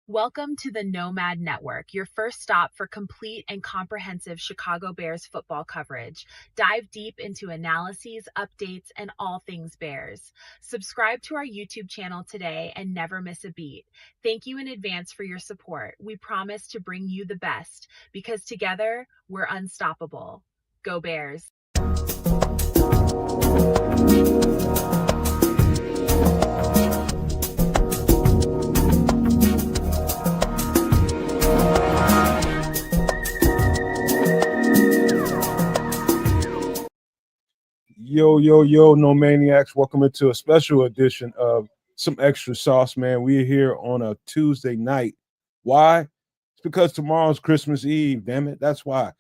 Welcome to the Nomad Network, your first stop for complete and comprehensive Chicago Bears football coverage. Dive deep into analyses, updates, and all things Bears. Subscribe to our YouTube channel today and never miss a beat. Thank you in advance for your support. We promise to bring you the best because together we're unstoppable. Go Bears! Yo, no maniacs. Welcome into a special edition of Some Extra Sauce, man. We're here on a Tuesday night. Why? It's because tomorrow's Christmas Eve, damn it. That's why.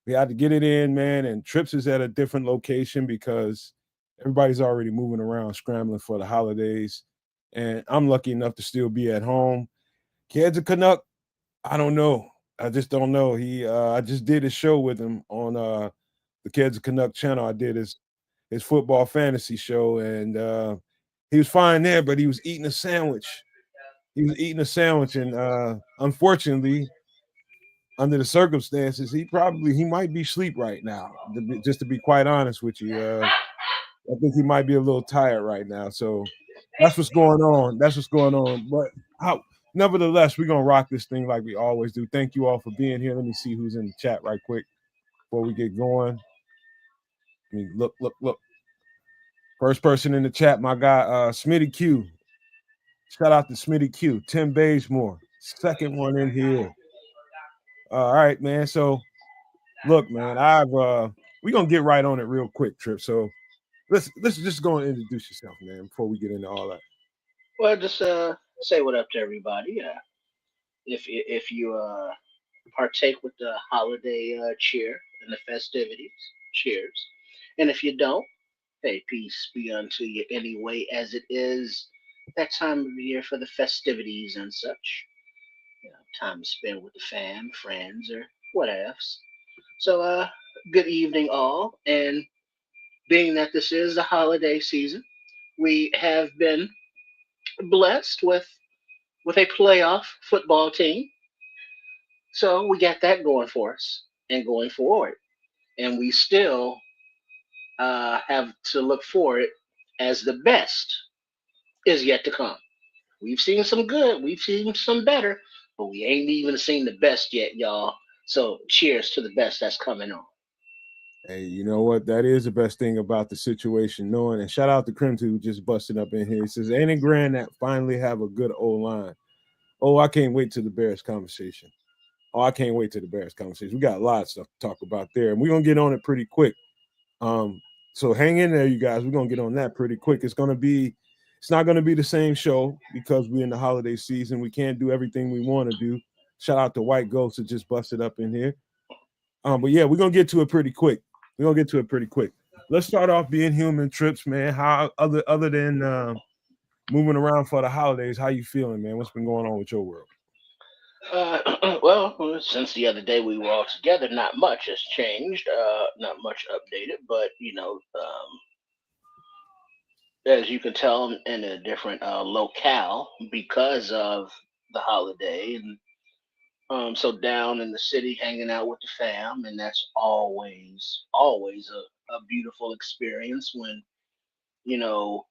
We had to get it in, man. And Trips is at a different location because everybody's already moving around, scrambling for the holidays. And I'm lucky enough to still be at home. Kids a Canuck, I don't know. I just don't know. I just did a show with him on the Kids a Canuck channel. I did his football fantasy show, and he was fine there, but he was eating a sandwich. And unfortunately, under the circumstances, he might be asleep right now. Just to be quite honest with you, I think he might be a little tired right now. So that's what's going on. But nevertheless, we're gonna rock this thing like we always do. Thank you all for being here. Let me see who's in the chat right quick before we get going. I mean, look. First person in the chat, my guy, Smitty Q. Shout out to Smitty Q. Tim Basemore. Second one in here. All right, man. So, look, man, we're gonna get right on it real quick, Trip. So let's just go and introduce yourself, man, before we get into all that. Well, just say what up to everybody. If you partake with the holiday cheer and the festivities, cheers. And if you don't, hey, peace be unto you anyway, as it is that time of year for the festivities and such. Time to spend with the fam, friends, or whatevs. So, good evening, all. And being that this is the holiday season, we have been blessed with a playoff football team. So we got that going for us and going forward. And we still have to look forward as the best is yet to come. We've seen some good, we've seen some better, but we ain't even seen the best yet, y'all. So cheers to the best that's coming on. Hey, you know what? That is the best thing about the situation, knowing. And shout out to Crim who just busted up in here. He says, "Ain't it grand that finally have a good old line?" Oh, I can't wait to the Bears conversation. Oh, I can't wait to the Bears conversation. We got a lot of stuff to talk about there, and we're gonna get on it pretty quick. So hang in there, you guys. We're gonna get on that pretty quick. It's not gonna be the same show because we're in the holiday season. We can't do everything we want to do. Shout out to White Ghost that just busted up in here. But yeah, we're gonna get to it pretty quick. Let's start off being human, Trips, man. How other than moving around for the holidays, how you feeling, man? What's been going on with your world? Well, since the other day we were all together, not much has changed, not much updated, but as you can tell, I'm in a different locale because of the holiday, and so down in the city, hanging out with the fam, and that's always a beautiful experience you know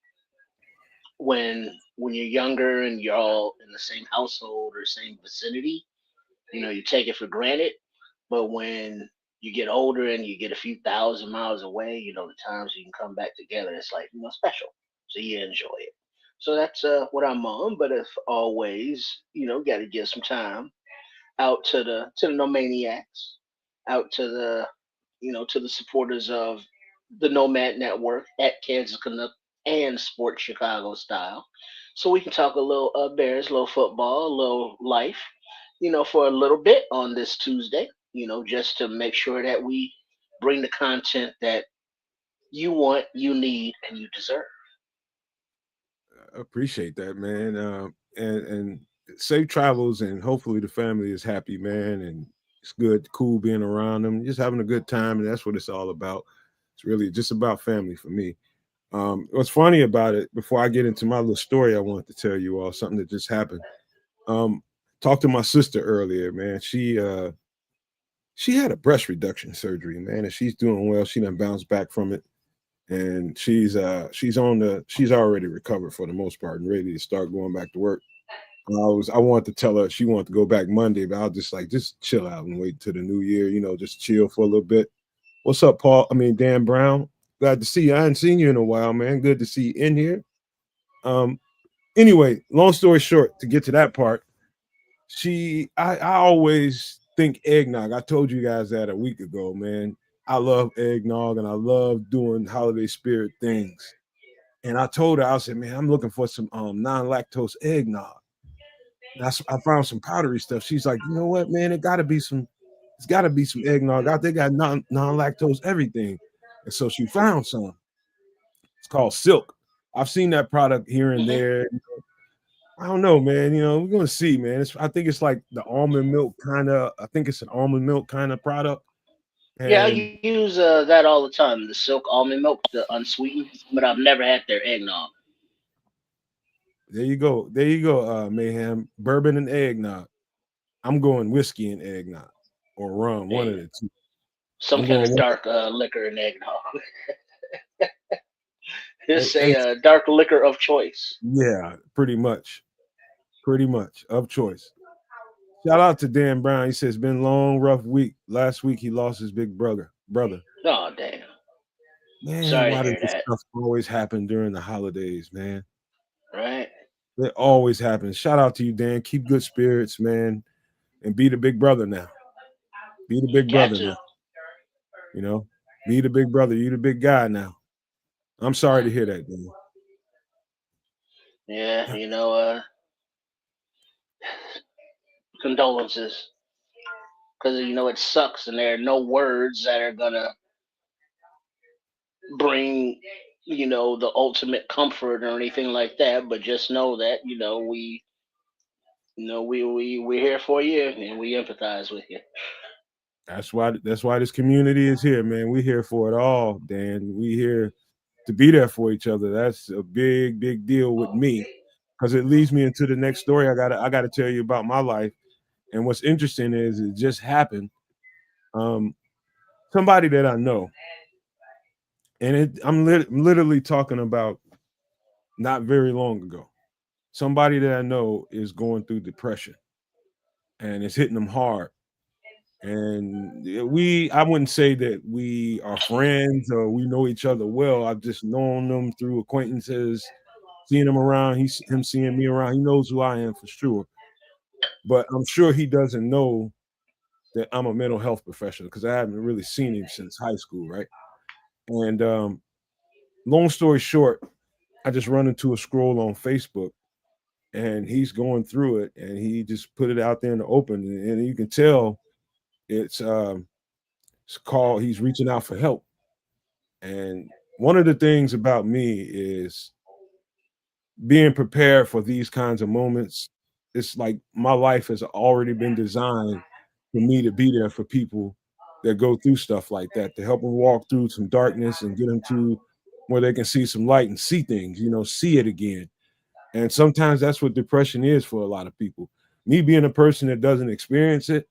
when you're younger and you're all in the same household or same vicinity. You take it for granted, but when you get older and you get a few thousand miles away, the times you can come back together, it's like special. So you enjoy it. So that's what I'm on. But if always, got to give some time out to the no maniacs, out to the supporters of the Nomad Network at Kansas Canuck and Sports Chicago style, so we can talk a little Bears, a little football, a little life, for a little bit on this Tuesday. Just to make sure that we bring the content that you want, you need, and you deserve. Appreciate that, man. And safe travels, and hopefully the family is happy, man. And it's good, cool being around them, just having a good time, and that's what it's all about. It's really just about family for me. What's funny about it, before I get into my little story, I wanted to tell you all something that just happened. Um, Talked to my sister earlier, man. She had a breast reduction surgery, man, and she's doing well. She done bounced back from it, and she's already recovered for the most part and ready to start going back to work. I wanted to tell her she wanted to go back Monday, but I was just like, just chill out and wait till the new year, just chill for a little bit. What's up, Paul? I mean, Dan Brown. Glad to see you. I hadn't seen you in a while, man. Good to see you in here. Um, anyway, long story short, to get to that part, I always think eggnog. I told you guys that a week ago, man. I love eggnog and I love doing holiday spirit things. And I told her, I said, man, I'm looking for some non-lactose eggnog. And I found some powdery stuff. She's like, you know what, man? It's gotta be some eggnog out there. Got non-lactose everything. And so she found some. It's called Silk. I've seen that product here and Mhm. there. I don't know, man. We're gonna see, man. I think it's like the almond milk kind of. I think it's an almond milk kind of product. Yeah, I And use that all the time. The silk almond milk, the unsweetened, but I've never had their eggnog. there you go. There you go, Mayhem. Bourbon and eggnog. I'm going whiskey and eggnog or rum, one of Hey, the two. some I'm kind going of one. dark liquor and eggnog. It's a It's dark liquor of choice. yeah, pretty much of choice. Shout out to Dan Brown. He says been long, rough week. Last week he lost his big brother. Brother, Oh, damn. man, Sorry to why does hear this that. stuff always happen during the holidays, man? Right? It always happens. Shout out to you, Dan. Keep good spirits, man, and be the big brother now. Be the big Got brother to. now. You know, be the big brother. You the big guy now. I'm sorry to hear that, Dan. Yeah, condolences. Because, it sucks and there are no words that are going to bring, the ultimate comfort or anything like that. But just know that, we're here for you and we empathize with you. That's why this community is here, man. We here for it all, Dan. We here to be there for each other. That's a big, big deal with me because it leads me into the next story. I gotta tell you about my life. And what's interesting is it just happened. Um, Somebody that I know, and I'm literally talking about not very long ago. Somebody that I know is going through depression, and it's hitting them hard. And I wouldn't say that we are friends or we know each other well. I've just known them through acquaintances, seeing him around. Him seeing me around. He knows who I am for sure. But I'm sure he doesn't know that I'm a mental health professional because I haven't really seen him since high school, right? And long story short, I just run into a scroll on Facebook, and he's going through it, and he just put it out there in the open, and you can tell it's it's called he's reaching out for help. And one of the things about me is being prepared for these kinds of moments. It's like my life has already been designed for me to be there for people that go through stuff like that, to help them walk through some darkness and get them to where they can see some light and see things, see it again. And sometimes that's what depression is for a lot of people. Me being a person that doesn't experience it,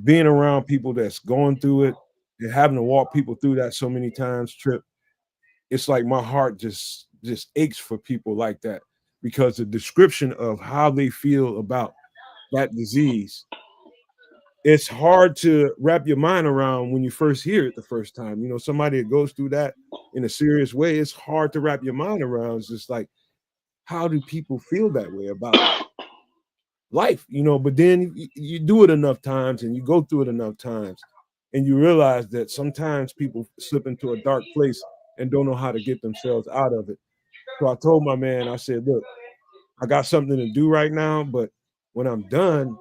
being around people that's going through it and having to walk people through that so many times, Trip, it's like my heart just aches for people like that because the description of how they feel about that disease, it's hard to wrap your mind around when you first hear it the first time. Somebody that goes through that in a serious way, it's hard to wrap your mind around. It's just like, how do people feel that way about life? But then you do it enough times and you go through it enough times and you realize that sometimes people slip into a dark place and don't know how to get themselves out of it. So I told my man, I said, look, I got something to do right now, but when I'm done,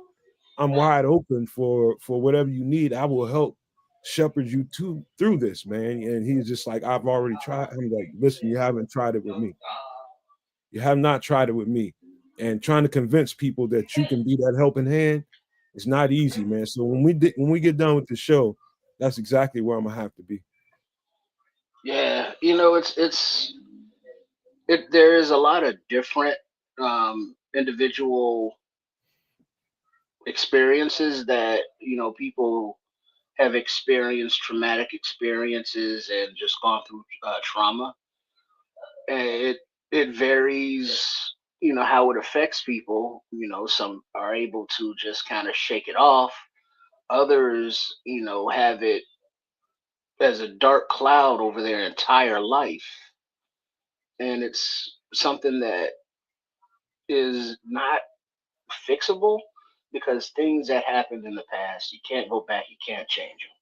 I'm wide open for whatever you need. I will help shepherd you through this, man. And he's just like, I've already tried. I'm like, listen, you haven't tried it with me. You have not tried it with me. And trying to convince people that you can be that helping hand is not easy, man. So when we get done with the show, that's exactly where I'm gonna have to be. Yeah, there is a lot of different individual experiences that people have experienced traumatic experiences and just gone through trauma. And it varies, how it affects people. Some are able to just kind of shake it off. Others, have it as a dark cloud over their entire life, and it's something that is not fixable because things that happened in the past, you can't go back, you can't change them,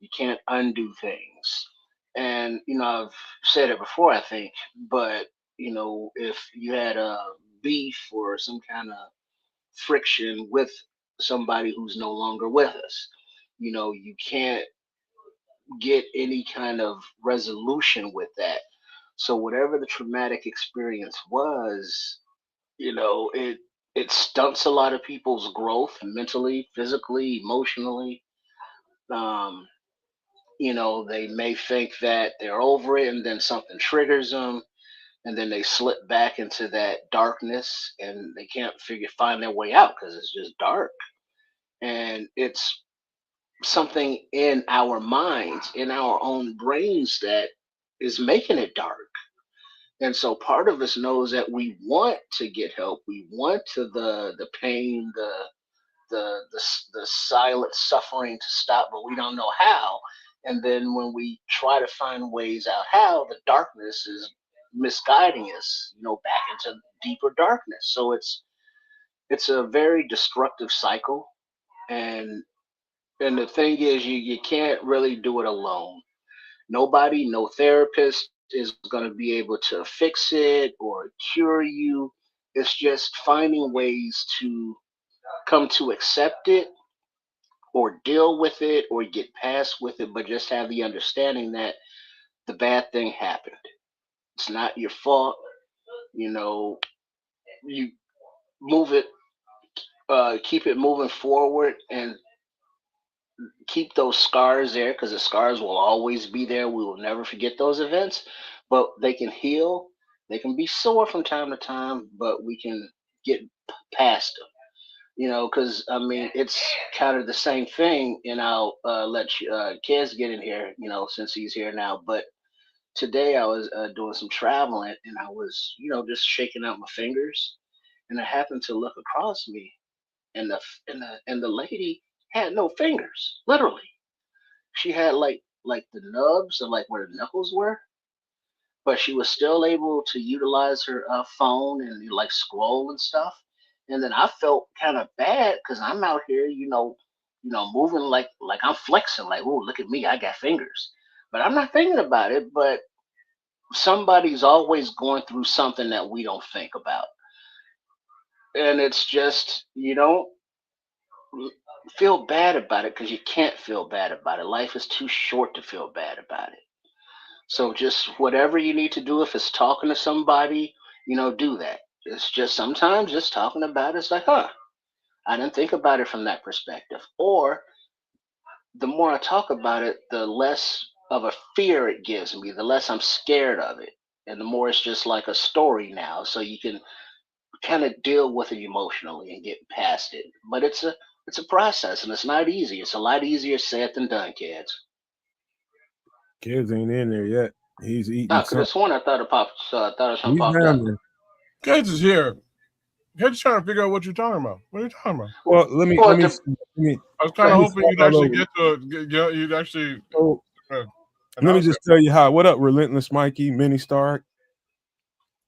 you can't undo things. And I've said it before, I think, but if you had a beef or some kind of friction with somebody who's no longer with us, you can't get any kind of resolution with that. So whatever the traumatic experience was, it stunts a lot of people's growth mentally, physically, emotionally. Um, they may think that they're over it, and then something triggers them, and then they slip back into that darkness, and they can't find their way out because it's just dark. And it's something in our minds, in our own brains, that is making it dark. And so part of us knows that we want to get help. We want to the pain, the silent suffering to stop, but we don't know how. And then when we try to find ways out how, the darkness is misguiding us, back into deeper darkness. So it's a very destructive cycle. And the thing is, you can't really do it alone. Nobody, no therapist is going to be able to fix it or cure you. It's just finding ways to come to accept it or deal with it or get past with it, but just have the understanding that the bad thing happened. It's not your fault. You know, you move it, keep it moving forward, and keep those scars there because the scars will always be there. We will never forget those events, but they can heal. They can be sore from time to time, but we can get past them. Because I mean, it's kind of the same thing, and I'll let Kez get in here, since he's here now. But today I was doing some traveling, and I was, just shaking out my fingers, and I happened to look across me, and the lady had no fingers, literally. She had like the nubs of like where the knuckles were, but she was still able to utilize her phone and like scroll and stuff. And then I felt kind of bad because I'm out here, moving like I'm flexing, like, oh, look at me, I got fingers. But I'm not thinking about it. But somebody's always going through something that we don't think about, and it's just you don't feel bad about it because you can't feel bad about it. Life is too short to feel bad about it. So just whatever you need to do, if it's talking to somebody, do that. It's just sometimes just talking about it's like, huh, I didn't think about it from that perspective. Or the more I talk about it, the less of a fear it gives me, the less I'm scared of it. And the more it's just like a story now. So you can kind of deal with it emotionally and get past it. But it's a process and it's not easy. It's a lot easier said than done, kids. Kids ain't in there yet. He's eating I could have something. sworn I thought it popped. I thought something He's popped down up. there. Kids is here. Kids is trying to figure out what you're talking about. What are you talking about? Well, let me Well, let me the, see. let me I was go kind of let ahead. me hoping start you'd all actually over. you'd actually So uh, let me announce it. just tell you how. What up, Relentless Mikey, Mini Star?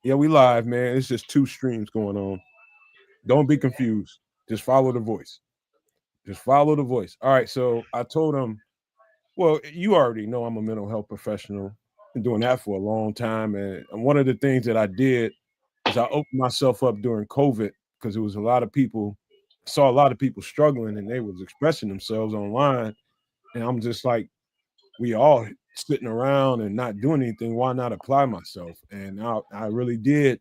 Yeah, we live, man. It's just two streams going on. Don't be confused. Just follow the voice. Just follow the voice. All right. So I told him, well, you already know I'm a mental health professional. Been doing that for a long time. And one of the things that I did is I opened myself up during COVID because there was a lot of people, saw a lot of people struggling and they was expressing themselves online. And I'm just like, we all sitting around and not doing anything. Why not apply myself? And I really did.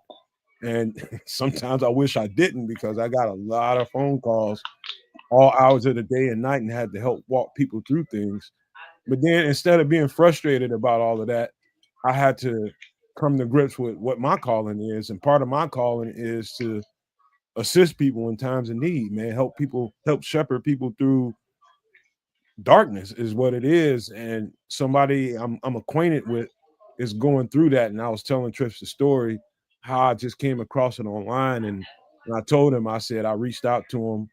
And sometimes I wish I didn't because I got a lot of phone calls all hours of the day and night and had to help walk people through things. But then instead of being frustrated about all of that, I had to come to grips with what my calling is. And part of my calling is to assist people in times of need, man. Help shepherd people through darkness is what it is. And somebody I'm acquainted with is going through that. And I was telling Trish the story how I just came across it online, and I told him, I said I reached out to him,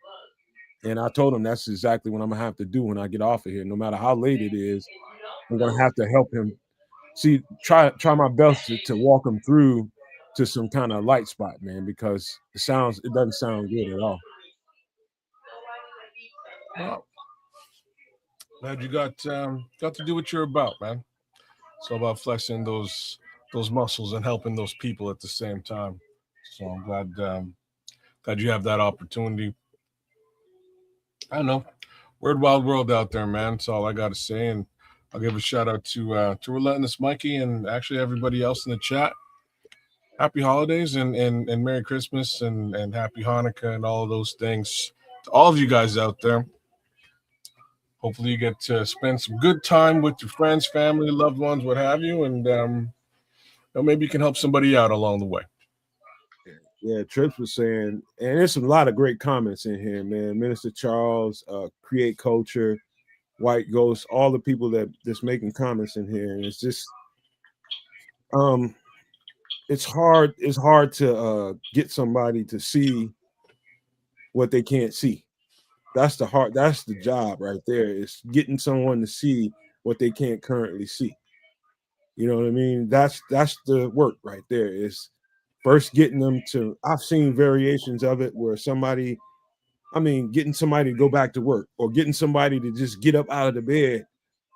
and I told him that's exactly what I'm gonna have to do when I get off of here. No matter how late it is, I'm gonna have to help him. See, try my best to walk him through to some kind of light spot, man, because it doesn't sound good at all. Well, glad you got to do what you're about, man. It's all about flexing those muscles and helping those people at the same time. So I'm glad you have that opportunity. I don't know. Weird wild world out there, man. That's all I got to say. And I'll give a shout out to Relentless Mikey and actually everybody else in the chat. Happy holidays and Merry Christmas and Happy Hanukkah and all of those things to all of you guys out there. Hopefully you get to spend some good time with your friends, family, loved ones, what have you, and maybe you can help somebody out along the way. Yeah, Trips was saying, and there's a lot of great comments in here, man. Minister Charles, Create Culture, White Ghost, all the people that's making comments in here, and it's just, it's hard to get somebody to see what they can't see. That's the job right there, is getting someone to see what they can't currently see. You know what I mean? That's the work right there, is first getting them to, I've seen variations of it where getting somebody to go back to work, or getting somebody to just get up out of the bed,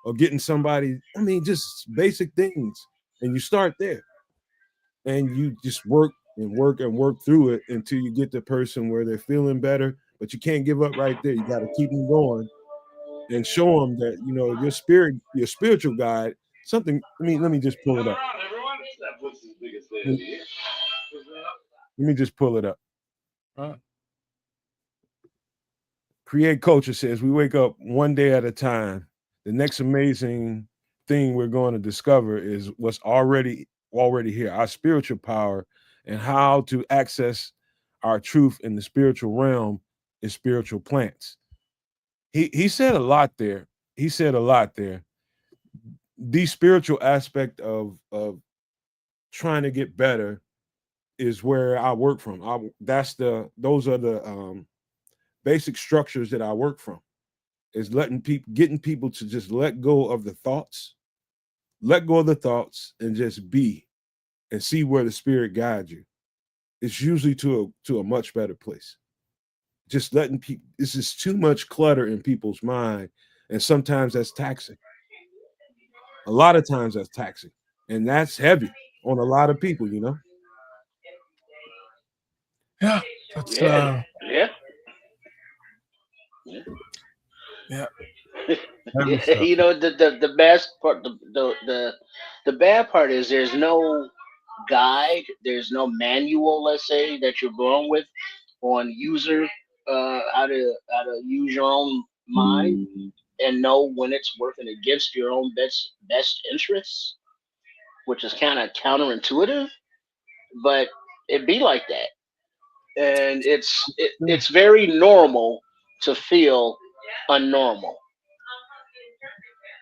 or getting somebody, just basic things. And you start there and you just work and work and work through it until you get the person where they're feeling better. But you can't give up right there. You got to keep them going and show them that, your spiritual guide, something. Let me just pull it up. Let me just pull it up. Create Culture says, we wake up one day at a time. The next amazing thing we're going to discover is what's already here, our spiritual power, and how to access our truth in the spiritual realm is spiritual plants. He said a lot there. The spiritual aspect of trying to get better is where I work from. Those are the basic structures that I work from, is getting people to just let go of the thoughts and just be, and see where the spirit guides you. It's usually to a much better place. Just letting people, this is too much clutter in people's mind. And sometimes that's taxing. A lot of times that's taxing. And that's heavy on a lot of people, Yeah. That's Yeah. The best part, the bad part is there's no guide, there's no manual, let's say, that you're going with on how to use your own mind and know when it's working against your own best interests, which is kind of counterintuitive, but it be like that. And it's very normal to feel unnormal.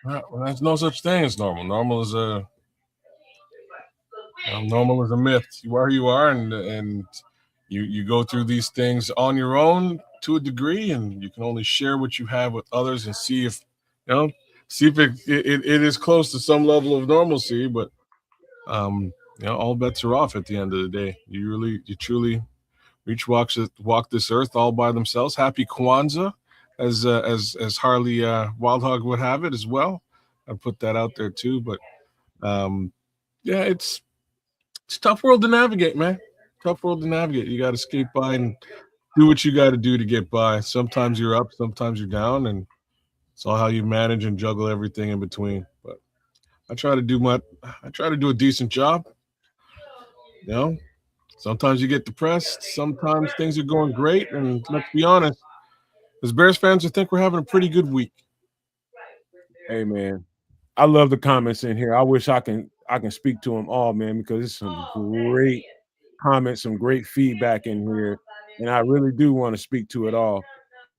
Well, there's no such thing as normal. Normal is a myth. You are who you are, and you go through these things on your own to a degree, and you can only share what you have with others and see if it is close to some level of normalcy. But all bets are off at the end of the day. You truly walk this earth all by themselves. Happy Kwanzaa, as Harley Wildhog would have it as well. I put that out there too. But it's a tough world to navigate, man. Tough world to navigate. You got to skate by and do what you got to do to get by. Sometimes you're up, sometimes you're down, and it's all how you manage and juggle everything in between. But I try to do a decent job. Sometimes you get depressed. Sometimes things are going great. And let's be honest, as Bears fans, I think we're having a pretty good week. Hey, man, I love the comments in here. I wish I can speak to them all, man, because it's some great comments, some great feedback in here. and I really do want to speak to it all.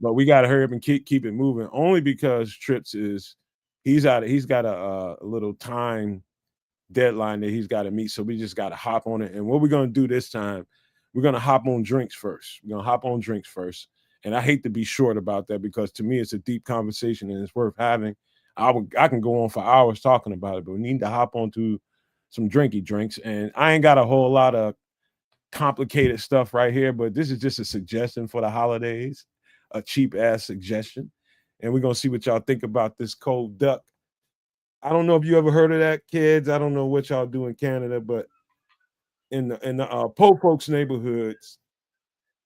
But we got to hurry up and keep it moving. Only because Trips he's got a little time deadline that he's got to meet. So we just got to hop on it. And what we're gonna do this time, we're gonna hop on drinks first. And I hate to be short about that because to me it's a deep conversation and it's worth having. I can go on for hours talking about it, but we need to hop onto some drinky drinks. And I ain't got a whole lot of complicated stuff right here, but this is just a suggestion for the holidays, a cheap ass suggestion. And we're gonna see what y'all think about this cold duck. I don't know if you ever heard of that, kids. I don't know what y'all do in Canada, but in the poor folks neighborhoods,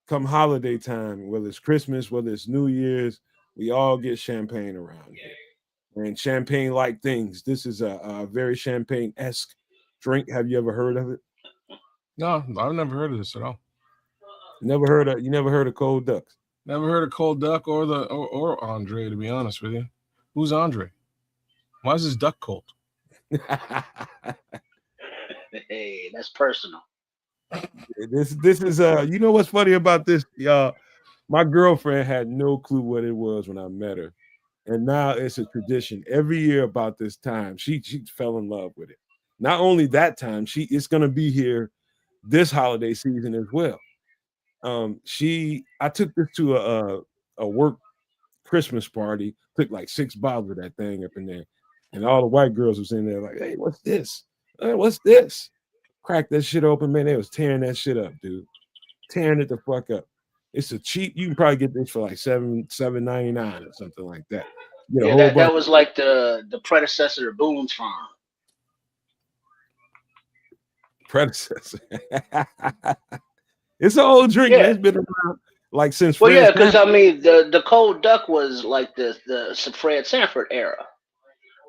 come holiday time, whether it's Christmas, whether it's New Year's, we all get champagne around here. And champagne-like things. This is a very champagne-esque drink. Have you ever heard of it? No, I've never heard of this at all. You never heard of cold ducks? Never heard of cold duck or Andre, to be honest with you. Who's Andre? Why is this duck cold? Hey, that's personal. This is you know what's funny about this, y'all? My girlfriend had no clue what it was when I met her. And now it's a tradition every year about this time. She fell in love with it. Not only that time, it's gonna be here this holiday season as well. I took this to a work Christmas party, took like 6 bottles of that thing up in there, and all the white girls was in there like, hey, what's this? What's this? Cracked that shit open, man. They was tearing that shit up, dude. Tearing it the fuck up. It's a cheap. You can probably get this for like $7.99 or something like that. Yeah, that was like the predecessor of Boone's Farm. Predecessor. It's an old drink, man. It's been around like since. Well, yeah, because I mean the cold duck was like the Fred Sanford era,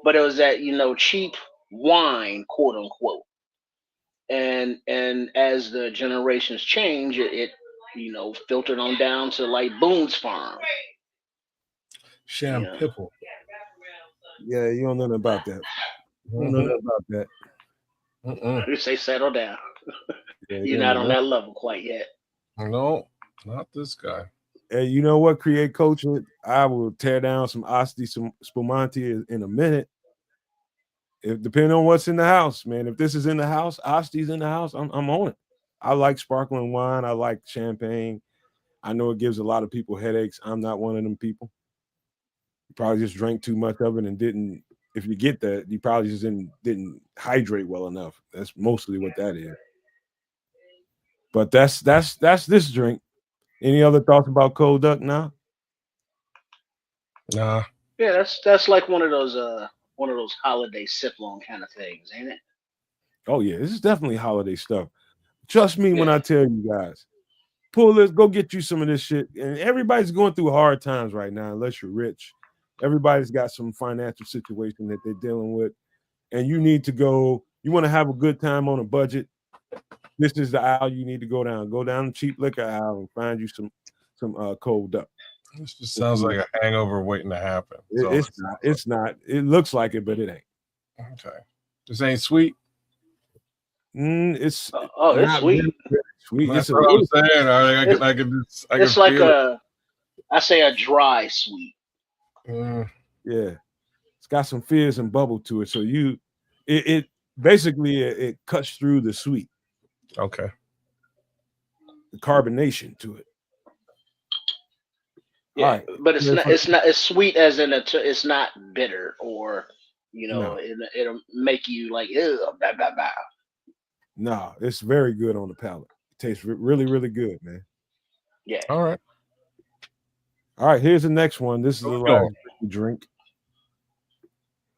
but it was that cheap wine, quote unquote. And as the generations change, it filtered on down to like Boone's Farm. Sham Pipple. Yeah, you don't know nothing about that. You don't know nothing about that. You say settle down. Yeah, You're not on that level quite yet. No, not this guy. Hey, you know what? Create culture. I will tear down some Asti Spumante in a minute. If depending on what's in the house, man. If this is in the house, Asti's in the house, I'm on it. I like sparkling wine. I like champagne. I know it gives a lot of people headaches. I'm not one of them people. You probably just drank too much of it and didn't. If you get that, you probably just didn't hydrate well enough. That's mostly what that is. But that's this drink. Any other thoughts about cold duck now? Nah. Yeah, that's like one of those holiday sip long kind of things, ain't it? Oh yeah, this is definitely holiday stuff. Trust me when I tell you guys. Pull this, go get you some of this shit. And everybody's going through hard times right now, unless you're rich. Everybody's got some financial situation that they're dealing with. And you need to go, you want to have a good time on a budget. This is the aisle you need to go down. Go down the cheap liquor aisle and find you some cold duck. This just sounds like a hangover waiting to happen. It's not. It looks like it, but it ain't. Okay. This ain't sweet. It's it's sweet. Sweet. That's what I'm saying. It's like a dry sweet. Yeah, it's got some fizz and bubble to it. So it basically it cuts through the sweet. Okay. The carbonation to it. Yeah, right. But it's not as sweet as it's not bitter or No. it'll make you like blah blah blah. No, it's very good on the palate. It tastes really, really good, man. Yeah. All right. Here's the next one. This is the last drink.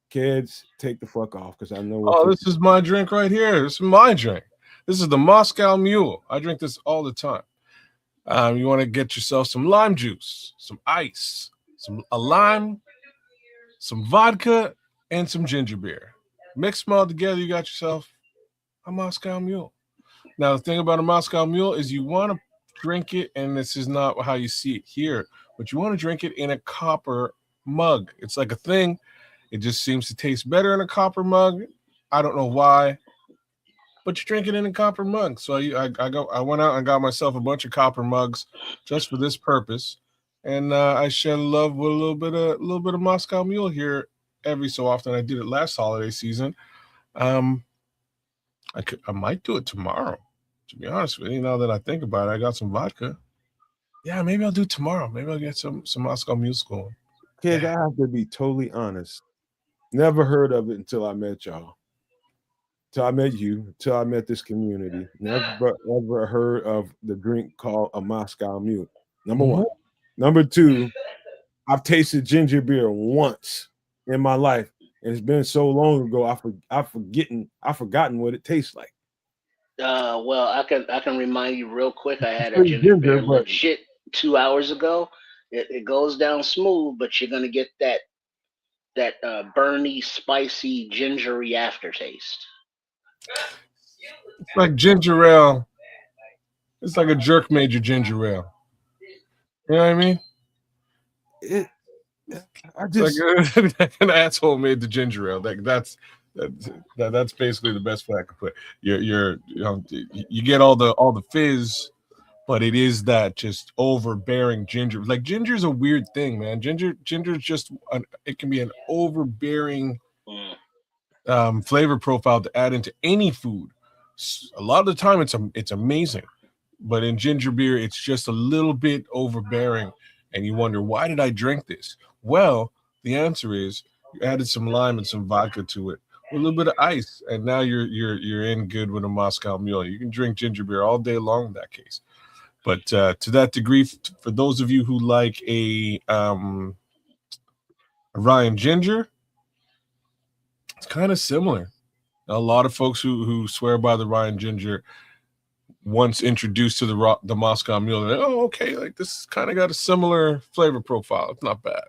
Kids, take the fuck off because I know. Oh, this is my drink right here. This is my drink. This is the Moscow Mule. I drink this all the time. You want to get yourself some lime juice, some ice, a lime, some vodka, and some ginger beer. Mix them all together. You got yourself a Moscow Mule. Now, the thing about a Moscow Mule is you want to drink it, and this is not how you see it here, but you want to drink it in a copper mug. It's like a thing. It just seems to taste better in a copper mug. I don't know why, but you drink it in a copper mug. So I went out and got myself a bunch of copper mugs just for this purpose, and I share love with a little bit of Moscow Mule here every so often. I did it last holiday season. I might do it tomorrow. To be honest with you, now that I think about it, I got some vodka. Yeah, maybe I'll do it tomorrow. Maybe I'll get some Moscow Mule going. Kids, I have to be totally honest. Never heard of it until I met y'all. Till I met you, till I met this community. Never ever heard of the drink called a Moscow Mule. Number one. Number two, I've tasted ginger beer once in my life, and it's been so long ago. I've forgotten what it tastes like. Well, I can remind you real quick. I had a Pretty ginger beer ginger, but legit 2 hours ago. It goes down smooth, but you're gonna get that burny, spicy, gingery aftertaste. It's like ginger ale. It's like a jerk major ginger ale. You know what I mean? It's like an asshole made the ginger ale. That's basically the best way I could put it. You get all the fizz, but it is that just overbearing ginger. Like ginger's a weird thing, man. Ginger's just it can be an overbearing flavor profile to add into any food. A lot of the time it's amazing, but in ginger beer it's just a little bit overbearing, and you wonder, why did I drink this? Well, the answer is you added some lime and some vodka to it with a little bit of ice, and now you're in good with a Moscow Mule. You can drink ginger beer all day long in that case. But to that degree, for those of you who like a Ryan Ginger, it's kind of similar. A lot of folks who swear by the Ryan Ginger, once introduced to the Moscow Mule, they're like, oh, okay, like this kind of got a similar flavor profile. It's not bad.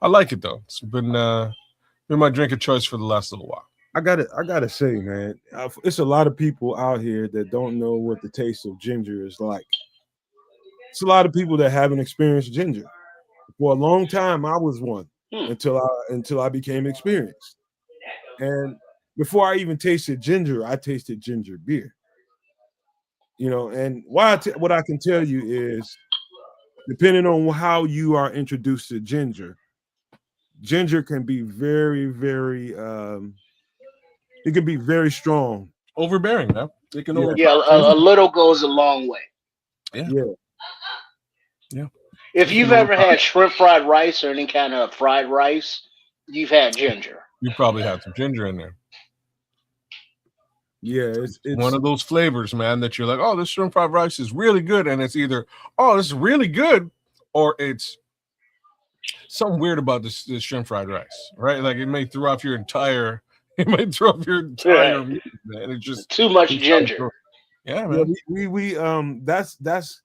I like it though. It's been my drink of choice for the last little while. I gotta say, man, it's a lot of people out here that don't know what the taste of ginger is like. It's a lot of people that haven't experienced ginger. For a long time, I was one until I became experienced. And before I even tasted ginger, I tasted ginger beer. You know, and what I can tell you is, depending on how you are introduced to ginger can be very, very it can be very strong. Overbearing, man. It can a little goes a long way. Yeah. If you've ever had shrimp fried rice or any kind of fried rice, you've had ginger. You probably had some ginger in there. Yeah, it's one of those flavors, man, that you're like, oh, this shrimp fried rice is really good, and it's either, oh, this is really good, or it's something weird about this shrimp fried rice, right? Like it may throw off your entire meat, man. It's just too much ginger. Yeah, man. We that's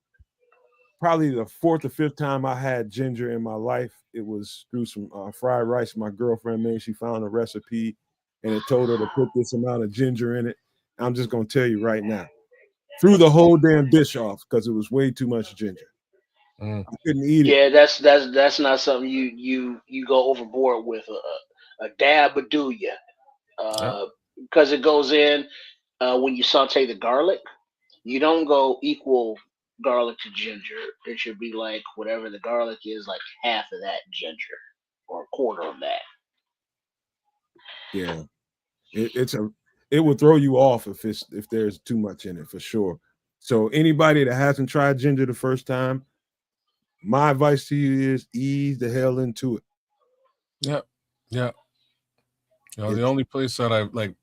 probably the fourth or fifth time I had ginger in my life. It was through some fried rice my girlfriend made. She found a recipe, and it told her to put this amount of ginger in it. I'm just gonna tell you right now, threw the whole damn dish off because it was way too much ginger. I couldn't eat it. Yeah, that's not something you go overboard with. A dab would do you, because it goes in when you saute the garlic. You don't go equal garlic to ginger. It should be like whatever the garlic is, like half of that ginger or a quarter of that. Yeah, it will throw you off if there's too much in it, for sure. So anybody that hasn't tried ginger the first time, my advice to you is ease the hell into it. Yeah. You know, the only place that I like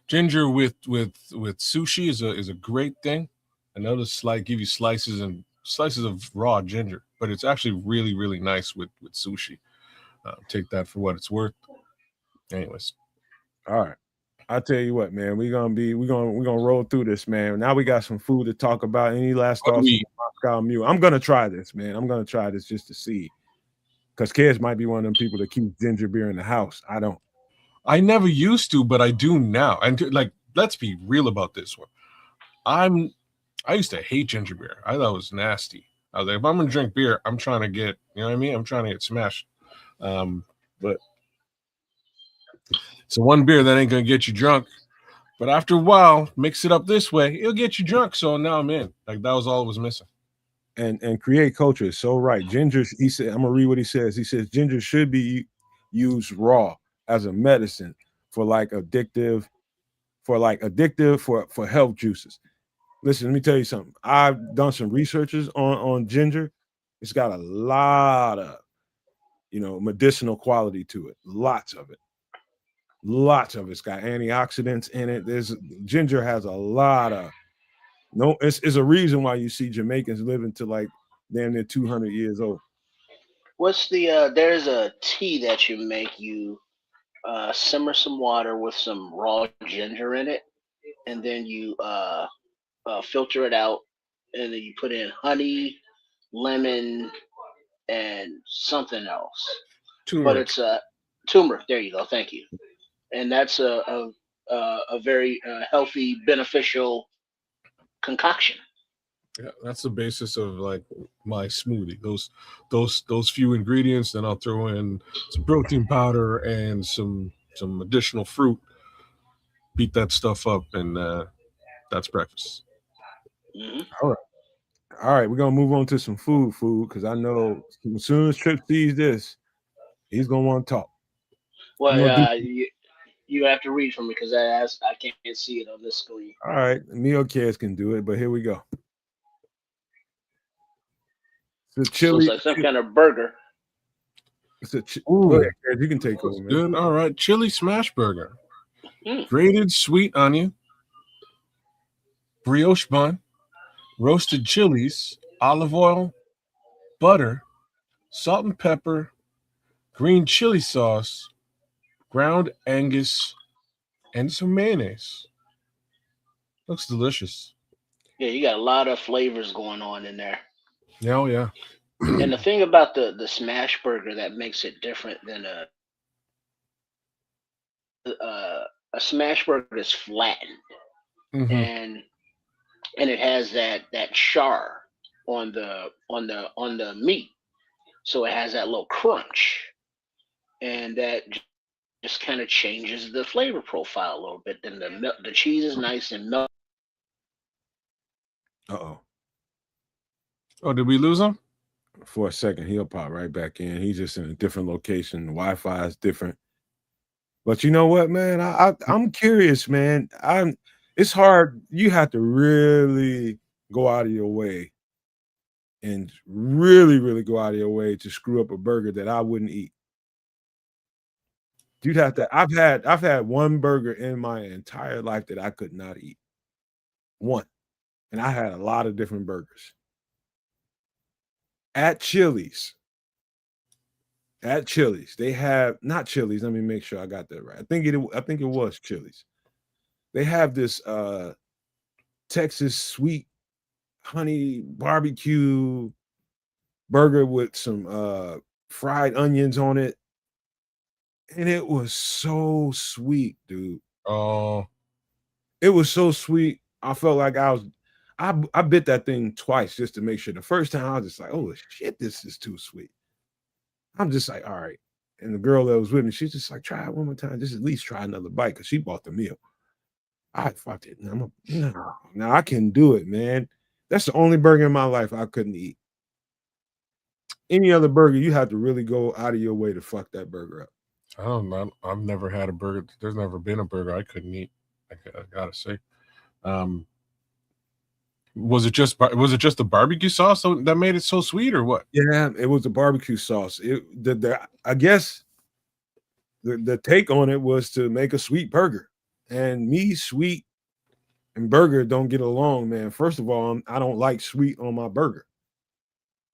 ginger with sushi is a great thing. I know to give you slices of raw ginger, but it's actually really, really nice with sushi. Take that for what it's worth. Anyways, all right. I'll tell you what, man. We're gonna roll through this, man. Now we got some food to talk about. Any last thoughts on Moscow Mule? I'm gonna try this, man. I'm gonna try this just to see, because Kez might be one of them people that keeps ginger beer in the house. I don't. I never used to, but I do now. And like, let's be real about this one. I used to hate ginger beer. I thought it was nasty. I was like, if I'm gonna drink beer, I'm trying to get, you know what I mean? I'm trying to get smashed. But it's one beer that ain't gonna get you drunk. But after a while, mix it up this way, it'll get you drunk. So now I'm in. Like that was all it was missing. And create culture is so right. Ginger, he said, I'm gonna read what he says. He says ginger should be used raw as a medicine for addictive for health juices. Listen, let me tell you something. I've done some researches on ginger. It's got a lot of medicinal quality to it. Lots of it. Lots of it's got antioxidants in it. Ginger has a lot of it's a reason why you see Jamaicans living to like damn near 200 years old. What's the there's a tea that you make. You simmer some water with some raw ginger in it, and then you filter it out, and then you put in honey, lemon, and something else. But Turmeric. it's turmeric. There you go. Thank you. And that's a very healthy, beneficial concoction. Yeah, that's the basis of like my smoothie. Those few ingredients. Then I'll throw in some protein powder and some additional fruit. Beat that stuff up, and that's breakfast. Hmm. All right, we're gonna move on to some food because I know as soon as Trip sees this, he's gonna want to talk. I'm gonna do Well, you have to read from me because I can't see it on this screen. all right. Meal Cares can do it, but here we go. The Looks chili. like some kind of burger. Go ahead, Cares, you can take over, man. Good. All right, chili smash burger, Mm. grated sweet onion, brioche bun, roasted chilies, olive oil, butter, salt and pepper, green chili sauce, ground Angus, and some mayonnaise. Looks delicious. Yeah, you got a lot of flavors going on in there. Oh yeah. And the thing about the smash burger that makes it different than a smash burger is flattened, Mhm. and it has that char on the meat, so it has that little crunch, and that just kind of changes the flavor profile a little bit. Then the cheese is nice and melt. Uh-oh. Oh, did we lose him? For a second, he'll pop right back in. He's just in a different location. The Wi-Fi is different. But you know what, man? I'm curious, man. It's hard. You have to really go out of your way and really, really go out of your way to screw up a burger that I wouldn't eat. You'd have to. I've had one burger in my entire life that I could not eat. One. And I had a lot of different burgers. At Chili's. At Chili's, they have not Chili's. Let me make sure I got that right. I think it was Chili's. They have this Texas sweet honey barbecue burger with some fried onions on it. And it was so sweet, dude. Oh, It was so sweet. I felt like I bit that thing twice just to make sure. The first time I was just like, oh shit, this is too sweet. I'm just like, all right. And the girl that was with me, she's just like, try it one more time. Just at least try another bite because she bought the meal. I fucked it. No, I can do it, man. That's the only burger in my life I couldn't eat. Any other burger, you have to really go out of your way to fuck that burger up. I don't know. I've never had a burger. There's never been a burger I couldn't eat. I gotta say. Was it just the barbecue sauce that made it so sweet, or what? Yeah, it was the barbecue sauce. I guess the take on it was to make a sweet burger. And me, sweet, and burger don't get along, man. First of all, I don't like sweet on my burger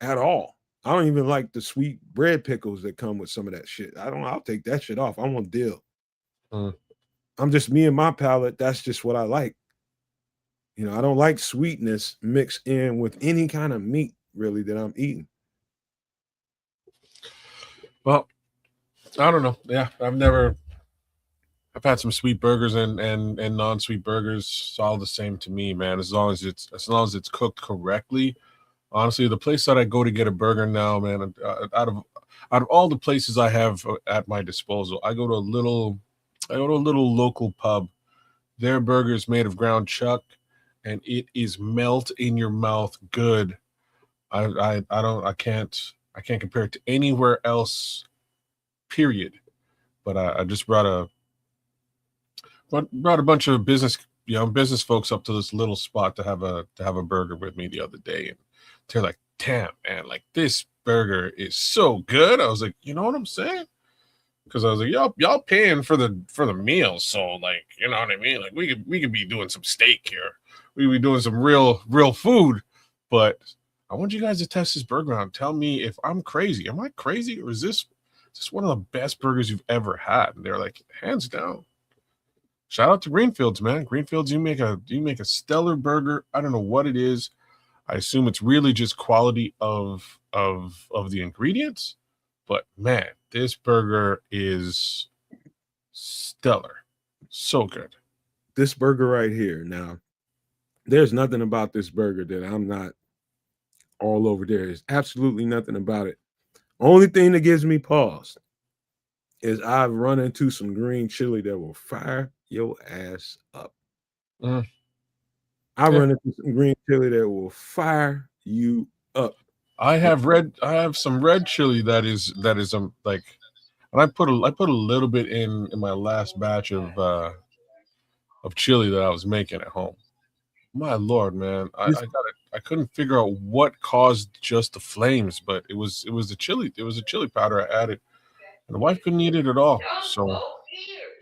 at all. I don't even like the sweet bread pickles that come with some of that shit. I'll take that shit off. I want dill. I'm just me and my palate. That's just what I like. You know, I don't like sweetness mixed in with any kind of meat really that I'm eating. Well, I don't know. Yeah, I've had some sweet burgers and non-sweet burgers. It's all the same to me, man. As long as it's cooked correctly. Honestly, the place that I go to get a burger now, man, out of all the places I have at my disposal, I go to a little local pub Their burger is made of ground chuck, and it is melt in your mouth good. I can't compare it to anywhere else. Period. But I just brought a bunch of business folks up to this little spot to have a burger with me the other day, and they're like, "Damn, man, like this burger is so good." I was like, you know what I'm saying? Because I was like, y'all paying for the meal, so like, you know what I mean? Like we could be doing some steak here, we could be doing some real food, but I want you guys to test this burger out and tell me if I'm crazy. Am I crazy, or is this one of the best burgers you've ever had? And they're like, hands down. Shout out to Greenfields, man. Greenfields, you make a stellar burger. I don't know what it is. I assume it's really just quality of the ingredients. But man, this burger is stellar. So good. This burger right here. Now, there's nothing about this burger that I'm not all over. There is absolutely nothing about it. Only thing that gives me pause is I've run into some green chili that will fire your ass up. I run into some green chili that will fire you up. I have some red chili that is like, and I put a little bit in my last batch of chili that I was making at home. My Lord, man, I couldn't figure out what caused just the flames, but it was the chili. It was a chili powder I added, and the wife couldn't eat it at all. So,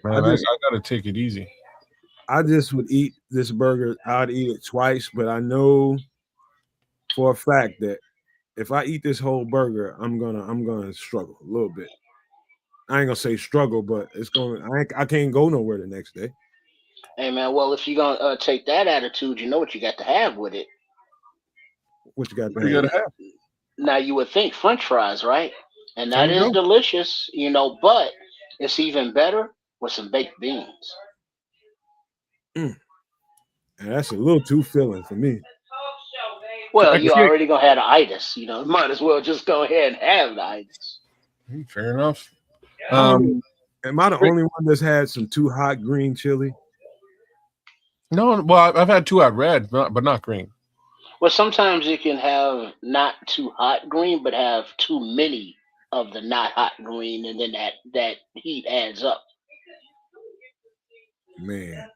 man, I got to take it easy. I just would eat this burger. I'd eat it twice, but I know for a fact that if I eat this whole burger, I'm gonna struggle a little bit. I ain't gonna say struggle, but I can't go nowhere the next day. Hey man, well, if you're gonna take that attitude, you know what you got to have with it. What you got What you gotta have? Now you would think French fries, right? And that is delicious, but it's even better with some baked beans. And that's a little too filling for me. Well, you already gonna have the itis, might as well just go ahead and have the itis. Fair enough. Am I the only one that's had some too hot green chili? No, well, I've had too hot red, but not green. Well, sometimes you can have not too hot green, but have too many of the not hot green, and then that heat adds up. Man,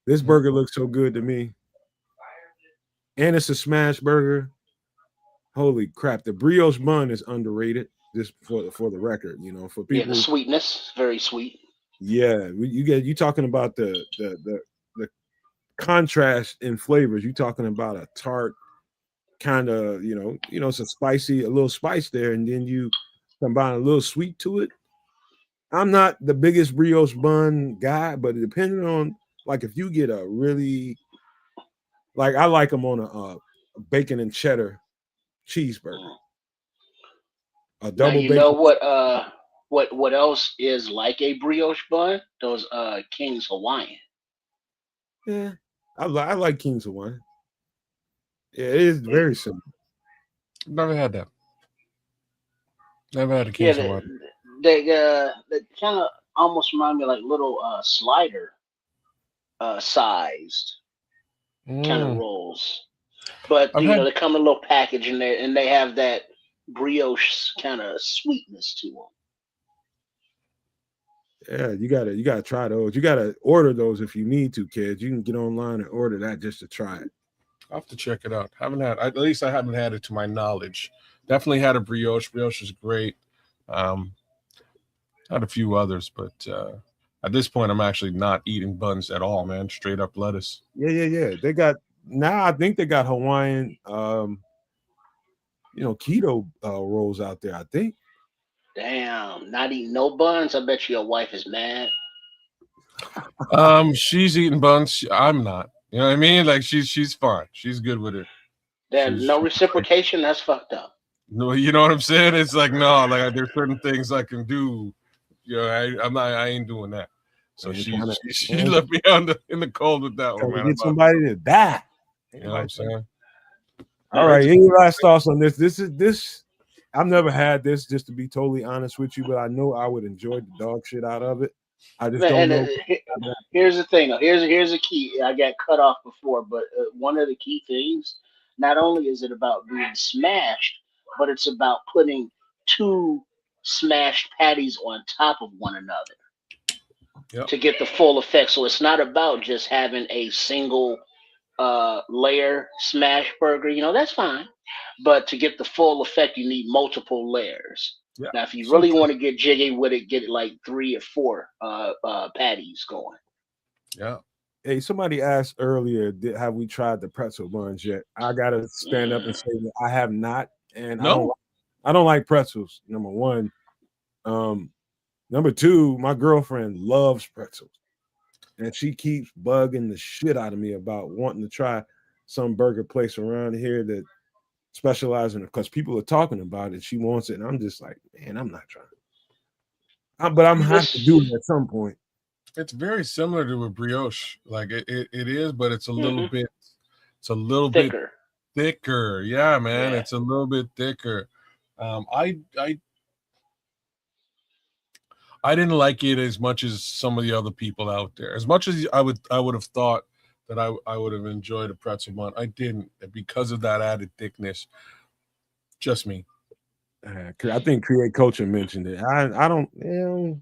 this burger looks so good to me. And it's a smash burger. Holy crap. The brioche bun is underrated, just for the record, for people. Yeah, the sweetness, very sweet. Yeah, you talking about the contrast in flavors. You talking about a tart kind of, it's a little spice there, and then you combine a little sweet to it. I'm not the biggest brioche bun guy, but depending on, like, if you get a really, like, I like them on a bacon and cheddar cheeseburger. A double now, you bacon. know what else is like a brioche bun? Those King's Hawaiian. Yeah, I like King's Hawaiian. Yeah, it is very simple. Never had that. Never had a King's Hawaiian. They kind of almost remind me of like little slider sized kind of rolls, but they come in a little package in there, and they have that brioche kind of sweetness to them. Yeah, you gotta try those. You gotta order those if you need to, kids. You can get online and order that just to try it. I'll have to check it out. At least I haven't had it to my knowledge. Definitely had a brioche. Brioche is great. Had a few others, but at this point, I'm actually not eating buns at all, man. Straight up lettuce. Yeah. They got now. I think they got Hawaiian, keto rolls out there. I think. Damn, not eating no buns. I bet your wife is mad. She's eating buns. I'm not. You know what I mean? Like she's fine. She's good with it. There's no reciprocation. That's fucked up. No, you know what I'm saying? It's like, no, like there's certain things I can do. I ain't doing that. So she left me in the cold with that one, man. Get somebody to die. You know what I'm saying? All right. Any last thoughts on this? This I've never had this, just to be totally honest with you, but I know I would enjoy the dog shit out of it. I just don't know. Here's the thing. Here's a key. I got cut off before, but one of the key things, not only is it about being smashed, but it's about putting two smashed patties on top of one another to get the full effect. So it's not about just having a single layer smash burger. You know, that's fine, but to get the full effect, you need multiple layers. Yeah. Now, if you really want to get jiggy with it, get it like 3 or 4 patties going. Yeah. Hey, somebody asked earlier, have we tried the pretzel buns yet? I gotta stand up and say that I have not, and No. I don't like pretzels. Number one, number two, my girlfriend loves pretzels, and she keeps bugging the shit out of me about wanting to try some burger place around here that specializes in it because people are talking about it. She wants it, and I'm just like, man, I'm not trying. But I'm have to do it at some point. It's very similar to a brioche, like it is, but it's a little bit, thicker. bit thicker. Yeah, man, it's a little bit thicker. I didn't like it as much as some of the other people out there. As much as I would have thought that I would have enjoyed a pretzel bun, I didn't because of that added thickness. Just me. I think Create Culture mentioned it. I don't.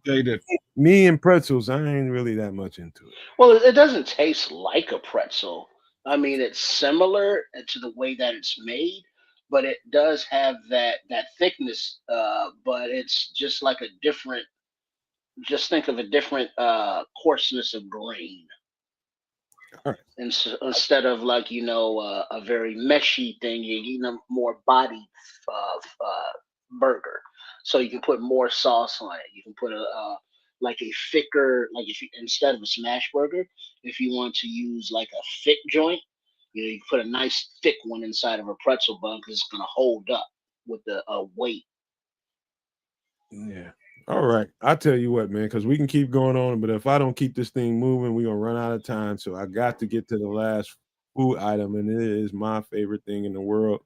They did. Me and pretzels, I ain't really that much into it. Well, it doesn't taste like a pretzel. I mean, it's similar to the way that it's made, but it does have that thickness. But it's just like a different. Just think of a different coarseness of grain. All right. Instead of like a very meshy thing, you're eating a more bodied burger. So you can put more sauce on it. You can put like a thicker, like if you, instead of a smash burger, if you want to use like a thick joint, you put a nice thick one inside of a pretzel bun because it's gonna hold up with the weight. Yeah. All right. I'll tell you what, man, because we can keep going on, but if I don't keep this thing moving, we're gonna run out of time. So I got to get to the last food item, and it is my favorite thing in the world.